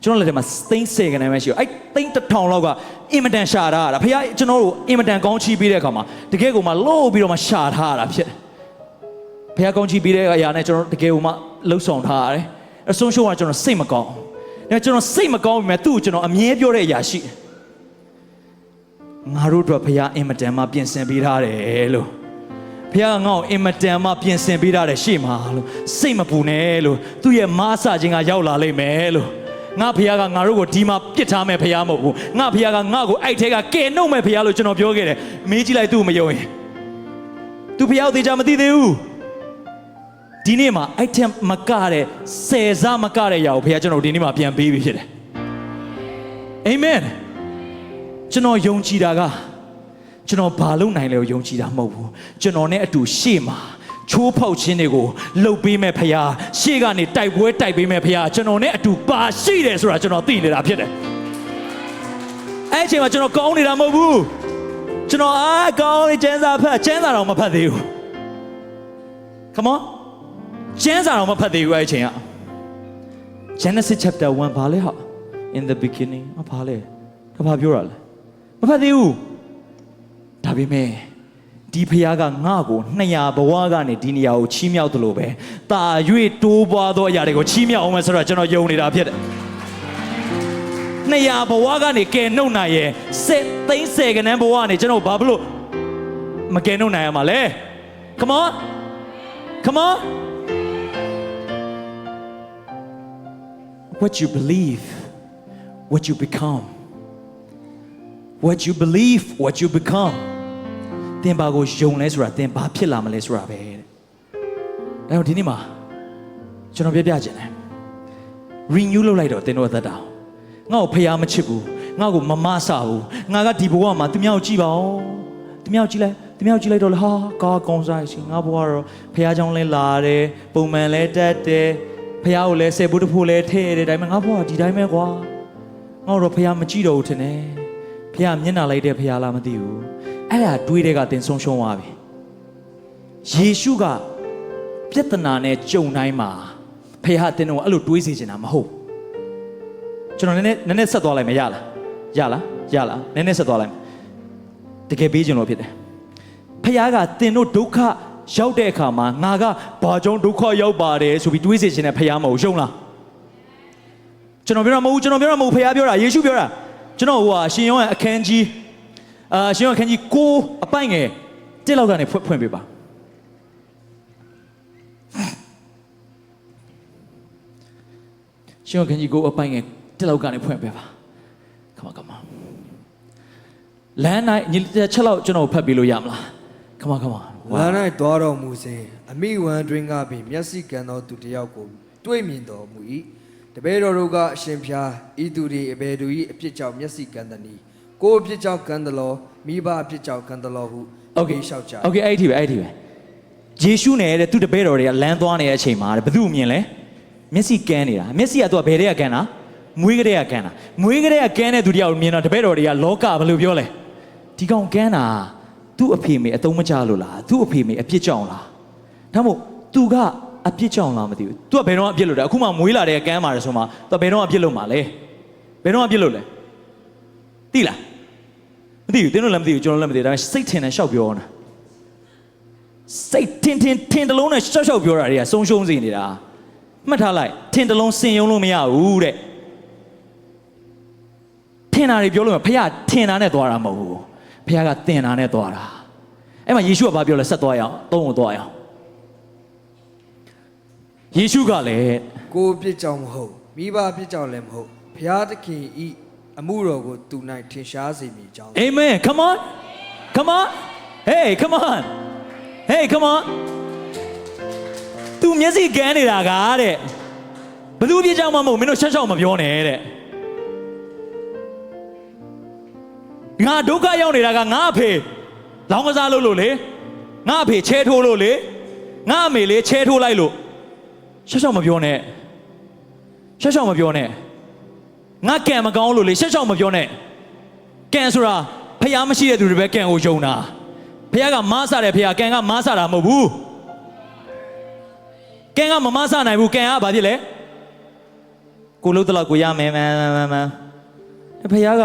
ကျွန်တော်လက်ထဲမှာသိန်း10ခန်းနဲ့ပဲရှိတော့အဲ့သိန်း1000လောက်ကအင်မတန်ရှာထားတာဖခင်ကျွန်တော်တို့အင်မတန်ကောင်းချီးပေးတဲ့အခါမှာတကယ်ကိုမှလို့ပြီးတော့မှရှာထားတာဖြစ်တယ်ဖခင်ကောင်းချီးပေးတဲ့အရာနဲ့ကျွန်တော်တကယ်ကိုမှလှုပ်ဆောင်ထားရတယ်အဆုံးရှုံးကကျွန်တော်စိတ်မကောင်းဒါကျွန်တော်စိတ်မကောင်းပြီမဲ့သူ့ကိုကျွန်တော်အမြဲပြောတဲ့အရာရှိတယ်ငါတို့အတွက်ဖခင်အင်မတန်မှပြင်ဆင်ပေးထားတယ်လို့ဖခင်ကငါ့ကိုအင်မတန်မှပြင်ဆင်ပေးထားတယ်ရှေ့မှာလို့စိတ်မပူနဲ့လို့သူ့ရဲ့မဆခြင်းကရောက်လာလိမ့်မယ်လို့ငါဖခင်ကငါတို့ကိုဒီမှာပြစ်ထားမဲ့ဖခင်မဟုတ်ဘူးငါဖခင်ကငါ့ကိုအဲ့ထဲကကယ်နှုတ်မဲ့ဖခင်လို့ကျွန်တော်ပြောခဲ့တယ်မေးကြည့်လိုက်သူ့မယုံရင်သူဖခင်ကိုသိချာမသိသေးဘူးဒီနေ့မှာအဲ့ထက်မကတဲ့ဆယ်စားမကတဲ့ຢာကိုဖခင်ကျွန်တော်ဒီနေ့မှာပြန်ပေးပြီးဖြစ်တယ်အာမင်ကျွန်တော်ယုံကြည်တာက ကျွန်တော်ဘာလုပ်နိုင်လဲကိုယုံကြည်တာမဟုတ်ဘူးကျွန်တော်နဲ့အတူရှေ့မှာချိုးဖောက်ခြင်းတွေကိုလှုပ်ပေးမဲ့ဖခင်ရှေ့ကနေတိုက်ပွဲတိုက်ပေးမဲ့ဖခင်ကျွန်တော်နဲ့အတူပါရှိတယ်ဆိုတာကျွန်တော်သိနေတာဖြစ်တယ်အဲ့အချိန်မှာကျွန်တော်ကောင်းနေတာမဟုတ်ဘူးကျွန်တော်ကောင်းနေကျန်းစာဖတ်ကျန်းစာတော့မဖတ်သေးဘူး Come on ကျန်းစာတော့မဖတ်သေးဘူးအဲ့အချိန်က Genesis chapter 1ဘာလဲဟာ in the beginning ဘာလဲဒါဘာပြောရလဲမဖတ်သေးဘူးဒါပေမဲ့ဒီဖခင်ကငါ့ကို200ဘဝကနေဒီနေရာကိုချီးမြှောက်တယ်လို့ပဲတာ၍တိုးပွားသောအရာတွေကိုချီးမြှောက်အောင်မယ်ဆိုတော့ကျွန်တော်ယုံနေတာဖြစ်တယ်200ဘဝကနေကယ်နှုတ်နိုင်ရဲ့30ကနန်းဘဝကနေကျွန်တော်ဘာဖြစ်လို့မကယ်နှုတ်နိုင်ရမှာလဲ Come on Come on What you believe what you become What you believe what you become သင်ဘာကိုယုံလဲဆိုတာသင်ဘာဖြစ်လာမလဲဆိုတာပဲတဲ့ဒါကြောင့်ဒီနေ့မှာကျွန်တော်ပြပြချင်တယ် renew လုပ်လိုက်တော့သင်တို့အသက်တာငါ့ကိုဖျားမချစ်ဘူးငါ့ကိုမမဆဘူးငါကဒီဘဝမှာသူများကိုကြည့်ပါဦးသူများကိုကြည့်လိုက်တော့လေဟာကားကောင်းစားရှင်ငါဘဝတော့ဖျားချောင်းလဲလာတယ်ပုံမှန်လဲတက်တယ်ဖျားကိုလဲဆယ်ဖို့တဖို့လဲထဲတယ်ဒါပေမဲ့ငါဘဝဒီတိုင်းပဲကွာငါတော့ဖျားမကြည့်တော့ဘူးထင်တယ်ဖျားမျက်နှာလိုက်တဲ့ဖျားလားမသိဘူးအဲ့ဒါတွေးတဲ့ကတင်ဆုံးရှုံးသွားပြီယေရှုကပြဿနာနဲ့ကြုံတိုင်းမှာဖခင်တင်တော့အဲ့လိုတွေးစေချင်တာမဟုတ်ကျွန်တော်နည်းနည်းဆက်သွားလိုက်မယ်ရလားနည်းနည်းဆက်သွားလိုက်မယ်တကယ်ပေးခြင်းလို့ဖြစ်တယ်ဖခင်ကတင်တို့ဒုက္ခရောက်တဲ့အခါမှာငါကဘာကြောင့်ဒုက္ခရောက်ပါတယ်ဆိုပြီးတွေးစေချင်တဲ့ဖခင်မဟုတ်ရှုံးလားကျွန်တော်ပြောတာမဟုတ်ဖခင်ပြောတာယေရှုပြောတာကျွန်တော်ဟိုဟာရှင်ယောဟန်အခန်းကြီးရှင်ယောဟန်အခန်းကြီး9အပိုင်ငယ်1လောက်ကနေဖွင့်ပေးပါရှင်ယောဟန်အခန်းကြီး9အပိုင်ငယ်1လောက်ကနေဖွင့်ပေးပါခမလမ်း၌ညီချက်လောက်ကျွန်တော်ဖတ်ပြီးလို့ရမလားခမလမ်း၌သွားတော်မူစဉ်အမိဝမ်းတွင်ကပင်မျက်စိကန်းသောသူတစ်ယောက်ကိုတွေ့မြင်တော်မူ၏တပည့်တော်တို့ကအရှင်ဖျားဤသူသည်အဘယ်သူ၏အပြစ်ကြောင့်မျက်စိကန်းသနည်းကိုယ်အပြစ်ကြောင့်ကန်းသလောမိဘအပြစ်ကြောင့်ကန်းသလောဟုလျှောက်ကြโอเคအဲ့ဒီပဲယေရှုနဲ့တဲ့သူတပည့်တော်တွေကလမ်းသွားနေတဲ့အချိန်မှာဘယ်သူမြင်လဲမျက်စိကန်းနေတာမျက်စိကသူကဘယ်တဲ့ကန်းတာမွေးကလေးကကန်းတာမွေးကလေးကကန်းတဲ့သူတယောက်မြင်တော့တပည့်တော်တွေကလောကဘယ်လိုပြောလဲဒီကောင်ကန်းတာသူ့အဖေမေအတုံးမချလို့လားသူ့အဖေမေအပြစ်ကြောင့်လားဒါမို့သူကအပြစ်ကြောင့်လားမသိဘူးသူကဘယ်တော့အပြစ်လို့လဲအခုမှမွေးလာတဲ့ကန်းပါတယ်ဆိုမှသူကဘယ်တော့အပြစ်လို့မှာလဲဘယ်တော့အပြစ်လို့လဲသိလားမသိဘူးတင်းတို့လည်းမသိဘူးကျွန်တော်လည်းမသိဘူးဒါပေမဲ့စိတ်ထင်တယ်ရှောက်ပြောနေတာစိတ်ထင်တလုံးနဲ့ရှောက်ပြောတာတွေကဆုံးရှုံးစေနေတာမှတ်ထားလိုက်ထင်တလုံးစင်ယုံလို့မရဘူးတဲ့ထင်တာတွေပြောလို့ဖခင်ထင်တာနဲ့သွားတာမဟုတ်ဘူးဖခင်ကတင်တာနဲ့သွားတာအဲ့မှာယေရှုကဘာပြောလဲဆက်သွားရအောင်သုံးကိုသွားရအောင်ယေရှုကလည်းကိုယ်ပြစ်ကြောင့်မဟုတ်မိဘပြစ်ကြောင့်လည်းမဟုတ်ဖခင်သခင်ဤအမှုတော်ကိုသူ၌ထင်ရှားစေမည်ကြောင်း Amen come on hey come on သူမျက်စိကန်းနေတာကတဲ့ဘယ်သူပြစ်ကြောင့်မှမဟုတ်မင်းတို့ရှောက်မပြောနဲ့တဲ့ငါဒုက္ခရောက်နေတာကငါအဖေလောင်းကစားလို့လေငါအဖေချဲထိုးလို့လေငါအမေလေးချဲထိုးလိုက်လို့ရှောက်မပြောနဲ့ငါကံမကောင်းလို့လေရှောက်မပြောနဲ့ကံဆိုတာဖျားမရှိတဲ့သူတွေပဲကံကိုယုံတာဖျားကမားဆတယ်ဖျားကံကမားဆတာမဟုတ်ဘူးကံကမမားဆနိုင်ဘူးကံကဘာဖြစ်လဲကိုလုံးတလောက်ကိုရမယ်မန်ဖျားက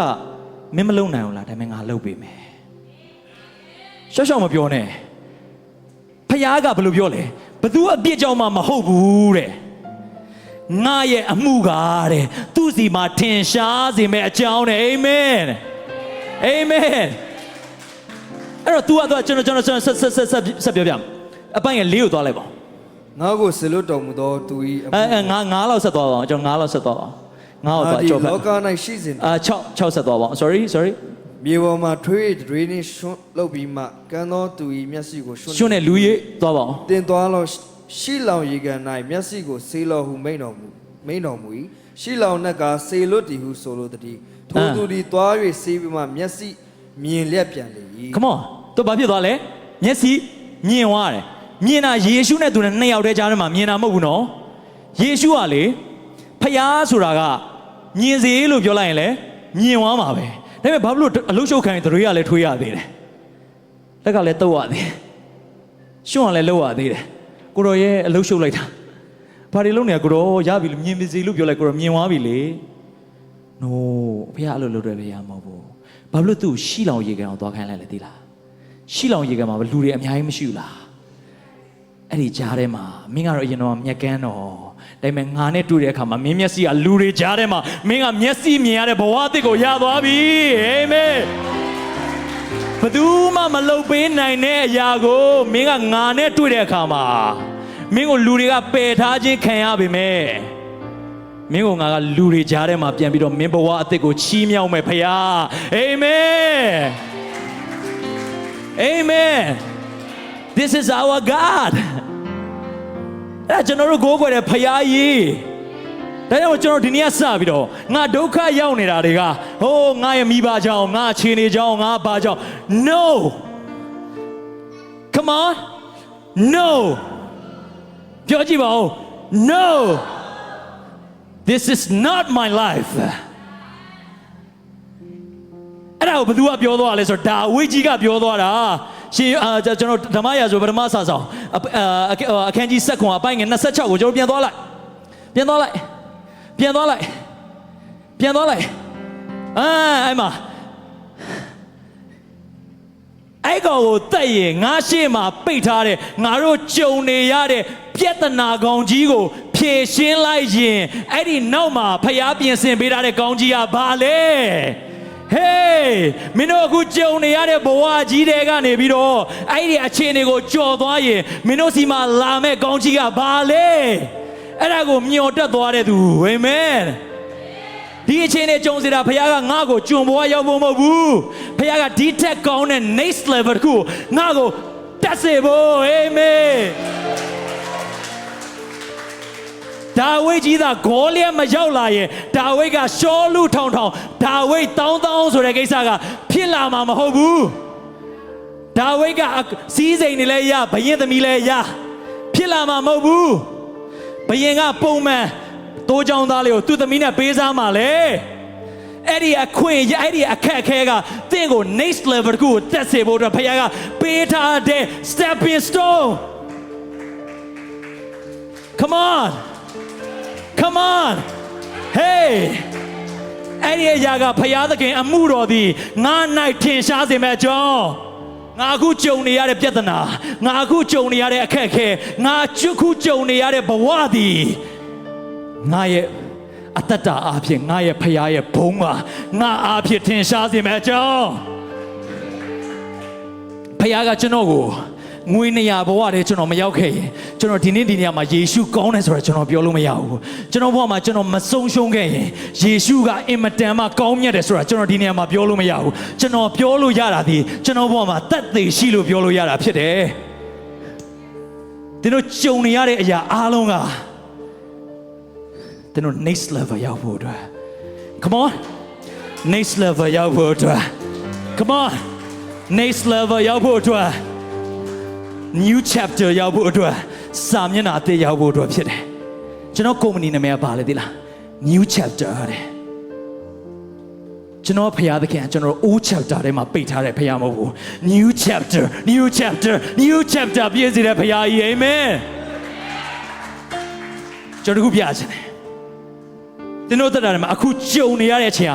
မင်းမလုံနိုင်ဘူးလားဒါပေမဲ့ငါလုပ်ပေးမယ်ရှောက်မပြောနဲ့ဖခင်ကဘယ်လိုပြောလဲဘသူအပြစ်ကြောင့်မှမဟုတ်ဘူးတဲ့ငါရဲ့အမှုကတဲ့သူ့စီမှာထင်ရှားစေမဲ့အကြောင်းတဲ့အာမင်အဲ့တော့ तू ကကျွန်တော်ဆက်ပြောပြအပိုင်းငယ်၄ကိုသွားလိုက်ပါငါကိုဆလွတ်တော်မူသောသူ၏ငါလောက်ဆက်သွားပါအောင်ကျွန်တော်9လောက်ဆက်သွားပါငါ့ကိုကြောက်ဖက်လောက၌ရှိစဉ်6ဆက်သွားပါအောင် sorry မြေပေါ်မှာထွေးတွေနှရှွန်းလုပ်ပြီးမှကန်းသောသူ၏မျက်စိကိုရှွန်းတဲ့လူကြီးသွားပါအောင်တင်သွားလို့ရှိလောင်ရေကန်၌မျက်စိကိုဆေးလောဟုမိန်တော်မူ၏ရှိလောင်နှက်ကဆေလွတ်တည်ဟုဆိုလိုသည်ထိုသူသည်သွား၍ဆေးပြီးမှမျက်စိ မြင်လျက်ပြန်လေ၏ Come on သူဘာဖြစ်သွားလဲမျက်စိမြင်သွားတယ်မြင်တာယေရှုနဲ့သူနဲ့နှစ်ယောက်တည်းကြားထဲမှာမြင်တာမဟုတ်ဘူးနော်ယေရှုကလေဖျားဆိုတာကမြင်စေလို့ပြောလိုက်ရင်လေမြင်သွားမှာပဲဒါပေမဲ့ဘာလို့အလုရှုပ်ခံရင်တွေကလည်းထွေးရသေးတယ်လက်ကလည်းတုတ်ရသေးတယ်ရှွန့်ကလည်းလှုပ်ရသေးတယ်ကိုတော်ရဲ့အလုရှုပ်လိုက်တာဘာတွေလုပ်နေရကိုတော်ရပြီလို့မြင်ပါစေလို့ပြောလိုက်ကိုတော်မြင်သွားပြီလေ no ဖျားအဲ့လိုလုပ်တယ်လေရမဟုတ်ဘူးဘာလို့သူ့ရှိလောင်ရေကန်အောင်သွားခိုင်းလိုက်လဲသိလားရှိလောင်ရေကန်မှာလူတွေအများကြီးမရှိဘူးလားအဲ့ဒီကြားထဲမှာမင်းကတော့အရင်တော့မြက်ကန်းတော့ဒါပေမဲ့ငါနဲ့တွေ့တဲ့အခါမှာမင်းမျက်စိကလူတွေကြားထဲမှာမင်းကမျက်စိမြင်ရတဲ့ဘဝအသစ်ကိုရသွားပြီအာမင်ဘယ်သူမှမလုပ်ပေးနိုင်တဲ့အရာကိုမင်းကငါနဲ့တွေ့တဲ့အခါမှာမင်းကိုလူတွေကပယ်ထားခြင်းခံရပေမဲ့မင်းကငါကလူတွေကြားထဲမှာပြန်ပြီးတော့မင်းဘဝအသစ်ကိုချီးမြှောက်မယ်ဖခင်အာမင်အာမင် This is our God အဲ့ကျွန်တော်တို့ကိုးကွယ်တဲ့ဖခင်ကြီးဒါကြောင့်ကျွန်တော်ဒီနေ့စပြီးတော့ငါဒုက္ခရောက်နေတာတွေကဟိုးငါရဲ့မိဘကြောင့်ငါခြေနေကြောင့်ငါဘာကြောင့် No Come on No ပြောကြည့်ပါဦး No This is not my life အဲ့ဒါကိုဘယ်သူကပြောသွားလဲဆိုတော့ဒါဝိကြီးကပြောသွားတာရှင်ကျွန်တော်ဓမ္မရာဇဝင်ပထမစာဆောင်အခန်းကြီး7အပိုင်းငယ်26ကိုကျွန်တော်ပြန်သွားလိုက်အဲ့မှာအဲ့ကောင်ကိုတက်ရင်ငါရှေ့မှာပိတ်ထားတဲ့ငါတို့ကြုံနေရတဲ့ပြဿနာကောင်ကြီးကိုဖြေရှင်းလိုက်ရင်အဲ့ဒီနောက်မှာဖျားပြင်ဆင်ပေးထားတဲ့ကောင်ကြီးကဘာလဲHey မင်းတို့အခုကြုံနေရတဲ့ဘဝကြီးတွေကနေပြီးတော့အဲ့ဒီအခြေအနေကိုကြော်သွားရင်မင်းတို့စီမှာလာမဲ့ကောင်းကြီးကဘာလဲအဲ့ဒါကိုမျှော်တက်သွားတဲ့သူအာမင်ဒီအခြေအနေကြုံစရာဘုရားကငါ့ကိုကျွန်ဘဝရောက်ဖို့မဟုတ်ဘူးဘုရားကဒီထက်ကောင်းတဲ့ next level ကိုငါ့ကိုတက်စေဖို့အာမင်ဒါဝိဒ်ကြီးသာဂေါလျက်မရောက်လာရင်ဒါဝိဒ်ကရှောလူထောင်ဒါဝိဒ်တောင်းဆိုတဲ့ကိစ္စကဖြစ်လာမှာမဟုတ်ဘူးဒါဝိဒ်ကစီးစိမ်နေလဲရဘယင်သမီးလဲရဖြစ်လာမှာမဟုတ်ဘူးဘယင်ကပုံမှန်တိုးချောင်းသားလေးကိုသူ့သမီးနဲ့ပေးစားမှာလေအဲ့ဒီအခွင့်အဲ့ဒီအခက်အခဲကတင့်ကို next level ကိုတက်စေဖို့အတွက်ဘုရားကပေးထားတဲ့ stepping stone Come on Hey အဲ့ဒီအရာကဖယားသခင်အမှုတော်သည်ငါ၌ထင်ရှားစေမဲ့ကြောင်းငါအခုကြုံနေရတဲ့ပြဿနာငါအခုကြုံနေရတဲ့အခက်အခဲငါခုကြုံနေရတဲ့ဘဝသည်ငါရဲ့အတ္တအားဖြင့်ငါရဲ့ဖယားရဲ့ဘုန်းမှာငါအားဖြင့်ထင်ရှားစေမဲ့ကြောင်းဖယားကကျွန်တော်ကိုငွေနေရဘဝတည်းကျွန်တော်မရောက်ခဲ့ရင်ကျွန်တော်ဒီနေ့ဒီနေရာမှာယေရှုကောင်းတယ်ဆိုတော့ကျွန်တော်ပြောလို့မရဘူးကျွန်တော်ဘဝမှာကျွန်တော်မဆုံးရှုံးခဲ့ရင်ယေရှုကအင်မတန်မှကောင်းမြတ်တယ်ဆိုတာကျွန်တော်ဒီနေရာမှာပြောလို့မရဘူးကျွန်တော်ပြောလို့ရတာဒီကျွန်တော်ဘဝမှာတတ်သိရှိလို့ပြောလို့ရတာဖြစ်တယ်သင်တို့ကြုံနေရတဲ့အရာအားလုံးကသင်တို့ next level ရောက်ဖို့အတွက် Come on next level ရောက်ဖို့အတွက် Come on next level ရောက်ဖို့အတွက်New chapter ရောက်ဖို့အတွက်စာမျက်နှာအသစ်ရောက်ဖို့အတွက်ဖြစ်တယ်ကျွန်တော်ကုမ္ပဏီနာမည်ကဘာလဲသိလား New chapter တဲ့ကျွန်တော်ဖခင်သခင်ကျွန်တော် old chapter ထဲမှာပိတ်ထားတဲ့ဖခင်မဟုတ်ဘူး New chapter ပြည့်စေတဲ့ဖခင်ကြီး Amen ကျွန်တော်ခုပြချင်တယ်သင်တို့တက်တာမှာအခုကြုံနေရတဲ့အချိန်က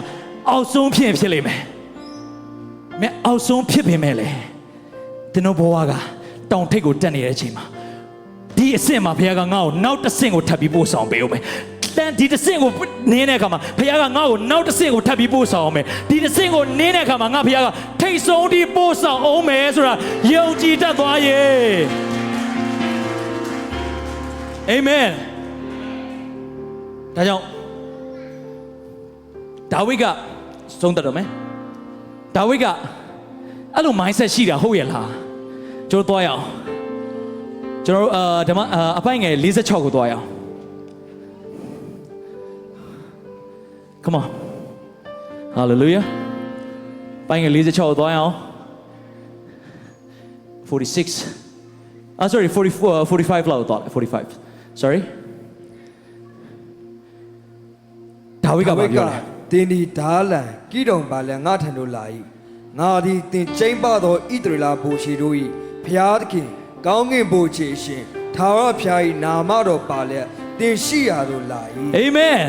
အောက်ဆုံးဖြစ်လိမ့်မယ်မဲအောက်ဆုံးဖြစ်ပေမဲ့လေသင်တို့ဘဝကတောင်ထိပ်ကိုတက်နေတဲ့အချိန်မှာဒီအဆင့်မှာဘုရားကငါ့ကိုနောက်တစ်ဆင့်ကိုထပ်ပြီးပို့ဆောင်ပေးဦးမယ်။တန်ဒီတစ်ဆင့်ကိုနင်းတဲ့အခါမှာဘုရားကငါ့ကိုနောက်တစ်ဆင့်ကိုထပ်ပြီးပို့ဆောင်အောင်မယ်။ဒီတစ်ဆင့်ကိုနင်းတဲ့အခါမှာငါဘုရားကထိတ်ဆုံးဒီပို့ဆောင်အောင်မယ်ဆိုတာယုံကြည်တတ်သွားရဲ့။ Amen ။ဒါကြောင့်ဒါဝိဒ်ကဆုံးတတ်တော့မယ်။ဒါဝိဒ်ကအဲ့လို mindset ရှိတာဟုတ်ရဲ့လား။ကျွန်တော်သွားရအောင်ကျွန်တော်ဓမ္မအပိုင်းငယ်46ကိုသွားရအောင် Come on Hallelujah ပိုင်းငယ်46ကိုသွားရအောင်46 sorry 44 45လောက်သွား45 sorry ဒါဝိဒ်ကပြောတယ် တင်းဒီဓာလံကိတုံပါလဲငါထံတို့လာ၏ငါသည်တင်ကျိမ့်ပသောဣသရေလဘိုလ်ခြေတို့၏ဖျားသခင်ကောင်းကင်ဘိုလ်ခြေရှင်ထာဝရဖျား၏နာမတော်ပါလဲတင်ရှိရာသို့လာ၏ အာမင်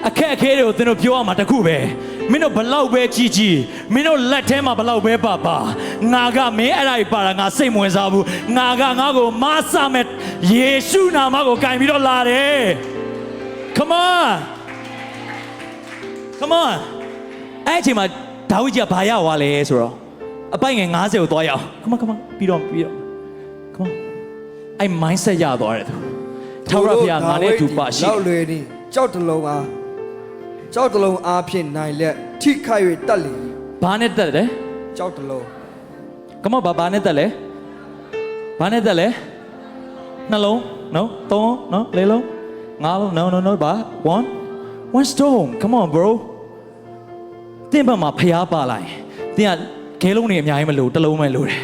အခက်အခဲတွေကိုသင်တို့ပြောရမှာတခုပဲမင်းတို့ဘလောက်ပဲကြီးကြီးမင်းတို့လက်ထဲမှာဘလောက်ပဲပါငါကမင်းအဲ့ဒါကြီးပါတာငါစိတ်မဝင်စားဘူးငါကိုမဆာမဲ့ယေရှုနာမကိုကင်ပြီးတော့လာတယ် come on အဲ့ဒီမှာဒါဝိဒ်ကြီးကဘာရသွားလဲဆိုတော့အပိုင်ငယ်90ကိုသွားရအောင် come on ပြီးတော့ come on အဲ့ mindset ရသွားတယ်သူထာဝရဘုရားငါနဲ့တူပါရှိ လောက်လွယ်နေကြောက်တလုံးအားဖြင့်နိုင်လက်ထိခိုက်၍တက်လေ ဘာနဲ့တက်တယ် ကြောက်တလုံး come on ဘာနဲ့တက်လဲနှလုံး no သုံး no လေးလုံးငါးလုံး no ဘာ one stone come on bro တင်းဘက်မှာဖျားပါလိုက်တင်းကခဲလုံးတွေအများကြီးမလို့တစ်လုံးပဲလို့တယ်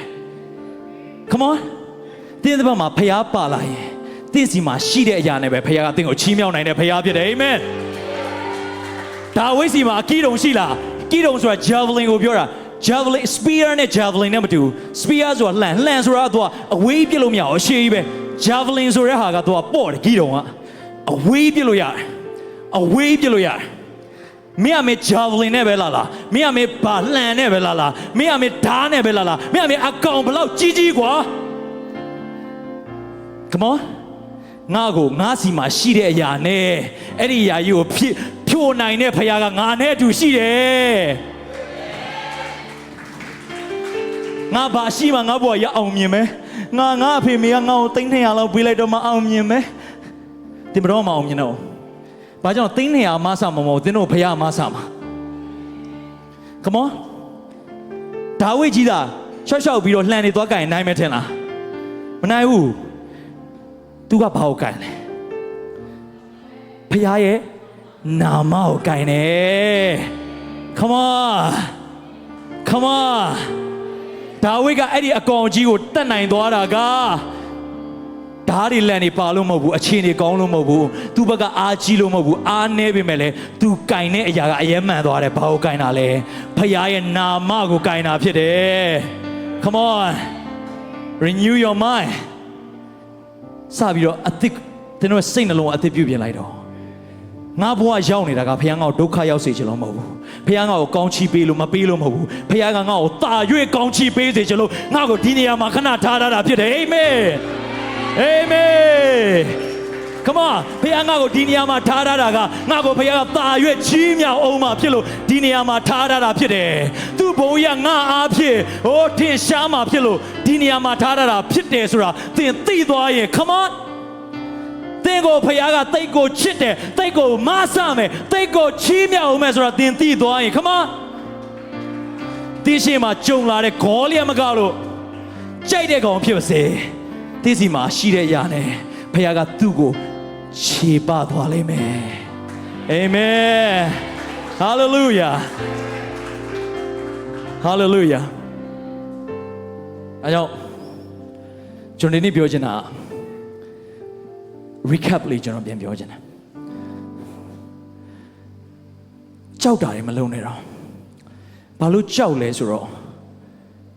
come on တင်းဘက်မှာဖျားပါလိုက်တင်းစီမှာရှိတဲ့အရာနဲ့ပဲဖျားကတင်းကိုချီးမြှောက်နိုင်တဲ့ဖျားဖြစ်တယ် amen ဒါဝိဒ်စီမှာအကီးတုံရှိလားအကီးတုံဆိုတာ javelin ကိုပြောတာ javelin spear နဲ့ javelin နဲ့မတူ spear ဆိုတာလှန်ဆိုတာကတော့အဝေးပြစ်လို့မရအောင်အရှည်ကြီးပဲ javelin ဆိုတဲ့ဟာကတော့ပေါ့တယ်ကီးတုံကအဝေးပြစ်လို့ရတယ်မင်းအမေ javelin နဲ့ပဲလာမင်းအမေဘာလှန်နဲ့ပဲလာမင်းအမေဓာတ်နဲ့ပဲလာမင်းအမေအကောင်ဘလောက်ကြီးကွာ come on ငါကိုငါစီမှာရှိတဲ့အရာနဲ့အဲ့ဒီအရာကြီးကိုဖြိုနိုင်တဲ့ဖခင်ကငါနဲ့အတူရှိတယ်ငါဘာရှိမှငါဘဝရအောင်မြင်မယ်ငါအဖေမေကငါ့ကို300လောက်ပေးလိုက်တော့မအောင်မြင်မယ်တင်မတော့မအောင်မြင်တော့ဘာကြောင့်300မဆမမဟုတ်တင်းတို့ဖခင်မဆမှာ come on ဒါဝိဒ်ကြီးသာရှော့ပြီးတော့လှန်နေသွားကြရင်နိုင်မယ်ထင်လားမနိုင်ဘူးသူကဘာကိုကြိုင်လဲဖခင်ရဲ့နာမကိုကြိုင်တယ် come on ဒါဝိဒ်ကအဲ့ဒီအကောင်ကြီးကိုတတ်နိုင်သွားတာကဓာတ်တွေလန်နေပါလို့မဟုတ်ဘူးအခြေအနေကောင်းလို့မဟုတ်ဘူးသူ့ဘက်ကအားကြီးလို့မဟုတ်ဘူးအားနည်းပေမဲ့လည်းသူကင်တဲ့အရာကအယဲမှန်သွားတယ်ဘာကိုကင်တာလဲဖခင်ရဲ့နာမကိုကင်တာဖြစ်တယ် come on renew your mind စပြီးတော့အသစ်သင်တို့စိတ်နှလုံးအသစ်ပြုပြင်လိုက်တော့ငါဘဝရောက်နေတာကဖခင်ငါ့ကိုဒုက္ခရောက်စေချင်လို့မဟုတ်ဘူးဖခင်ငါ့ကိုကောင်းချီးပေးလို့မပေးလို့မဟုတ်ဘူးဖခင်ကငါ့ကိုတာ၍ကောင်းချီးပေးစေချင်လို့ငါ့ကိုဒီနေရာမှာခဏထားတာဖြစ်တယ်အာမင်come on ဖခင်ငါ့ကိုဒီနေရာမှာထားတာကငါ့ကိုဖခင်ကတာ၍ချီးမြှောက်အောင်မှာဖြစ်လို့ဒီနေရာမှာထားတာဖြစ်တယ်သူ့ဘုံရငါအားဖြင့်ထင်ရှားမှာဖြစ်လို့ဒီနေရာမှာထားတာဖြစ်တယ်ဆိုတာသင်သိသွားရင် come on သင်ကိုဖခင်ကတိတ်ကိုချစ်တယ်တိတ်ကိုမဆမယ်တိတ်ကိုချီးမြှောက်အောင်မယ်ဆိုတာသင်သိသွားရင် come on ဒီရှိမှာကြုံလာတဲ့ဂေါလိယမကလို့ကြိုက်တဲ့ကောင်ဖြစ်ပါစေဒီစီမှာရှိတဲ့အရာနဲ့ဖခင်ကသူ့ကိုခြေပသွားလိမ့်မယ်အာမင်ဟာလေလုယာအဲကြောင့်ကျွန်တော်ဒီနေ့ပြောချင်တာ recap လေးကျွန်တော်ပြန်ပြောချင်တယ်ကြောက်တာတွေမလုံးနဲ့တော့ဘာလို့ကြောက်လဲဆိုတော့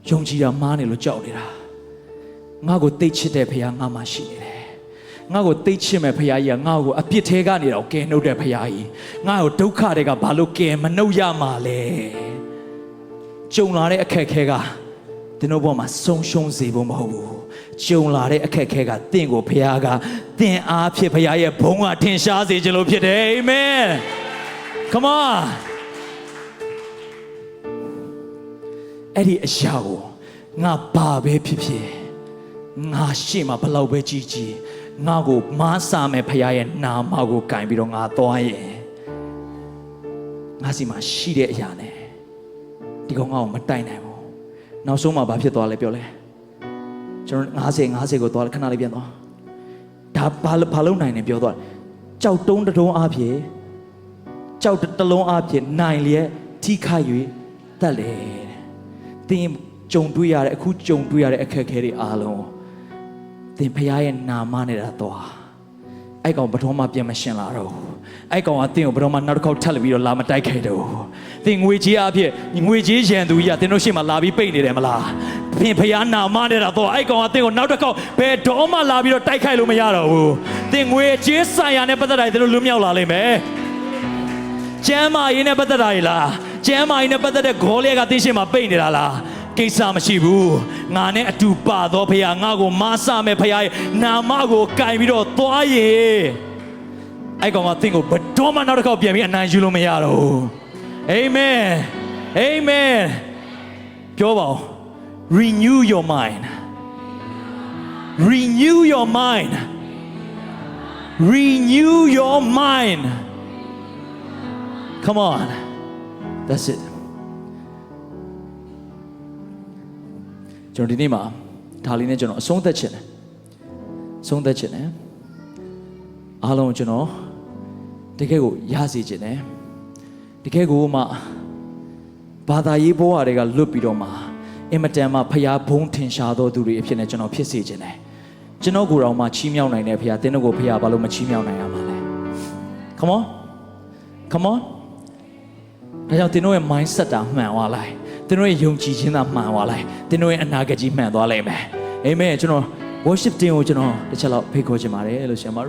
ယုံကြည်တာမှားနေလို့ကြောက်နေတာငါ့ကိုသိချစ်တဲ့ဖခင်ငါမှရှိနေတယ်ငါ့ကိုသိချစ်မဲ့ဖခင်ကြီးကငါ့ကိုအပြစ်ထဲကနေတော့ကယ်နှုတ်တဲ့ဖခင်ကြီးငါ့ကိုဒုက္ခတွေကဘာလို့ကယ်မနှုတ်ရမှာလဲကြုံလာတဲ့အခက်အခဲကသင်တို့ဘဝမှာဆုံးရှုံးစေဖို့မဟုတ်ဘူးကြုံလာတဲ့အခက်အခဲကသင်ကိုဖခင်ကသင်အားဖြင့်ဖခင်ရဲ့ဘုန်းကထင်ရှားစေခြင်းလို့ဖြစ်တယ်အာမင် come on အဲ့ဒီအရာကိုငါဘာပဲဖြစ်ဖြစ်ငါရှေ့မှာဘလောက်ပဲကြီးကြီးငါကိုမားစားမယ်ဖခင်ရဲ့နာမကိုကင်ပြီးတော့ငါသွားရင်ငါစီမှာရှိတဲ့အရာနဲ့ဒီကောင်ငါ့ကိုမတိုက်နိုင်ဘူးနောက်ဆုံးမှာဘာဖြစ်သွားလဲပြောလဲကျွန်တော်50ကိုသွားခဏလေးပြန်သွားဒါဘာလုံးနိုင်နေပြောသွားကြောက်တုံးတလုံးအားဖြင့်ကြောက်တလုံးအားဖြင့်နိုင်လျက်ထိခိုက်၍ သက်လေသင်ကြုံတွေ့ရတဲ့အခုကြုံတွေ့ရတဲ့အခက်အခဲတွေအားလုံးသင်ဖခင်ရဲ့နာမနဲ့တာတော့အဲ့ကောင်ဘယ်တော့မှပြန်မရှင်းလာတော့အဲ့ကောင်ကသင်ကိုဘယ်တော့မှနောက်တစ်ခေါက်ထပ်ပြီးတော့လာမတိုက်ခဲ့တော့သင်ငွေကြီးအဖြစ်ငွေကြီးရန်သူကြီးကသင်တို့ရှေ့မှာလာပြီးပိတ်နေတယ်မလားသင်ဖခင်နာမနဲ့တာတော့အဲ့ကောင်ကသင်ကိုနောက်တစ်ခေါက်ဘယ်တော့မှလာပြီးတော့တိုက်ခိုက်လို့မရတော့ဘူးသင်ငွေကြီးဆိုင်ရာနဲ့ပတ်သက်တာသင်တို့လွတ်မြောက်လာလိမ့်မယ်ကျမ်းမာရေးနဲ့ပတ်သက်တာလားကျမ်းမာရေးနဲ့ပတ်သက်တဲ့ဂေါ်လျက်ကသင်ရှေ့မှာပိတ်နေတာလားကိစ္စမရှိဘူးငါနဲ့အတူပါတော့ဖခင်ငါကိုမဆမယ်ဖခင်ရဲ့နာမကိုကင်ပြီးတော့သွားရေအဲ့ကောင်ကသင်ကိုဘယ်တော့မှနောက်တစ်ခေါက်ပြန်ပြီးအနိုင်ယူလို့မရတော့ဘူးအာမင်အာမင်ပြောပါဦး renew your mind renew your mind renew your mind come on that's itကျွန်တော်ဒီနေ့မှာဒါလေးနဲ့ကျွန်တော်အဆုံးသက်ချင်တယ်ဆုံးသက်ချင်တယ်အားလုံးကျွန်တော်တကယ်ကိုရစေချင်တယ်တကယ်ကိုမှဘာသာရေးဘဝတွေကလွတ်ပြီးတော့မှအင်မတန်မှဖျားဘုံထင်ရှားသောသူတွေအဖြစ်နဲ့ကျွန်တော်ဖြစ်စေချင်တယ်ကျွန်တော်ကိုယ်တော်မှချီးမြှောက်နိုင်တဲ့ဖျားသင်တို့ကိုဖျားဘာလို့မချီးမြှောက်နိုင်ရမှာလဲ come on come on ဒါကြောင့်သင်တို့ရဲ့ mindset တာမှန်သွားလိုက်သင်တို့ရဲ့ယုံကြည်ခြင်းသာမှန်သွားလိုက်သင်တို့ရဲ့အနာဂတ်ကြီးမှန်သွားလိမ့်မယ်အာမင်ကျွန်တော် worship team ကိုကျွန်တော်တစ်ချက်လောက်ဖိတ်ခေါ်ချင်ပါတယ်လို့ရှင်ပါ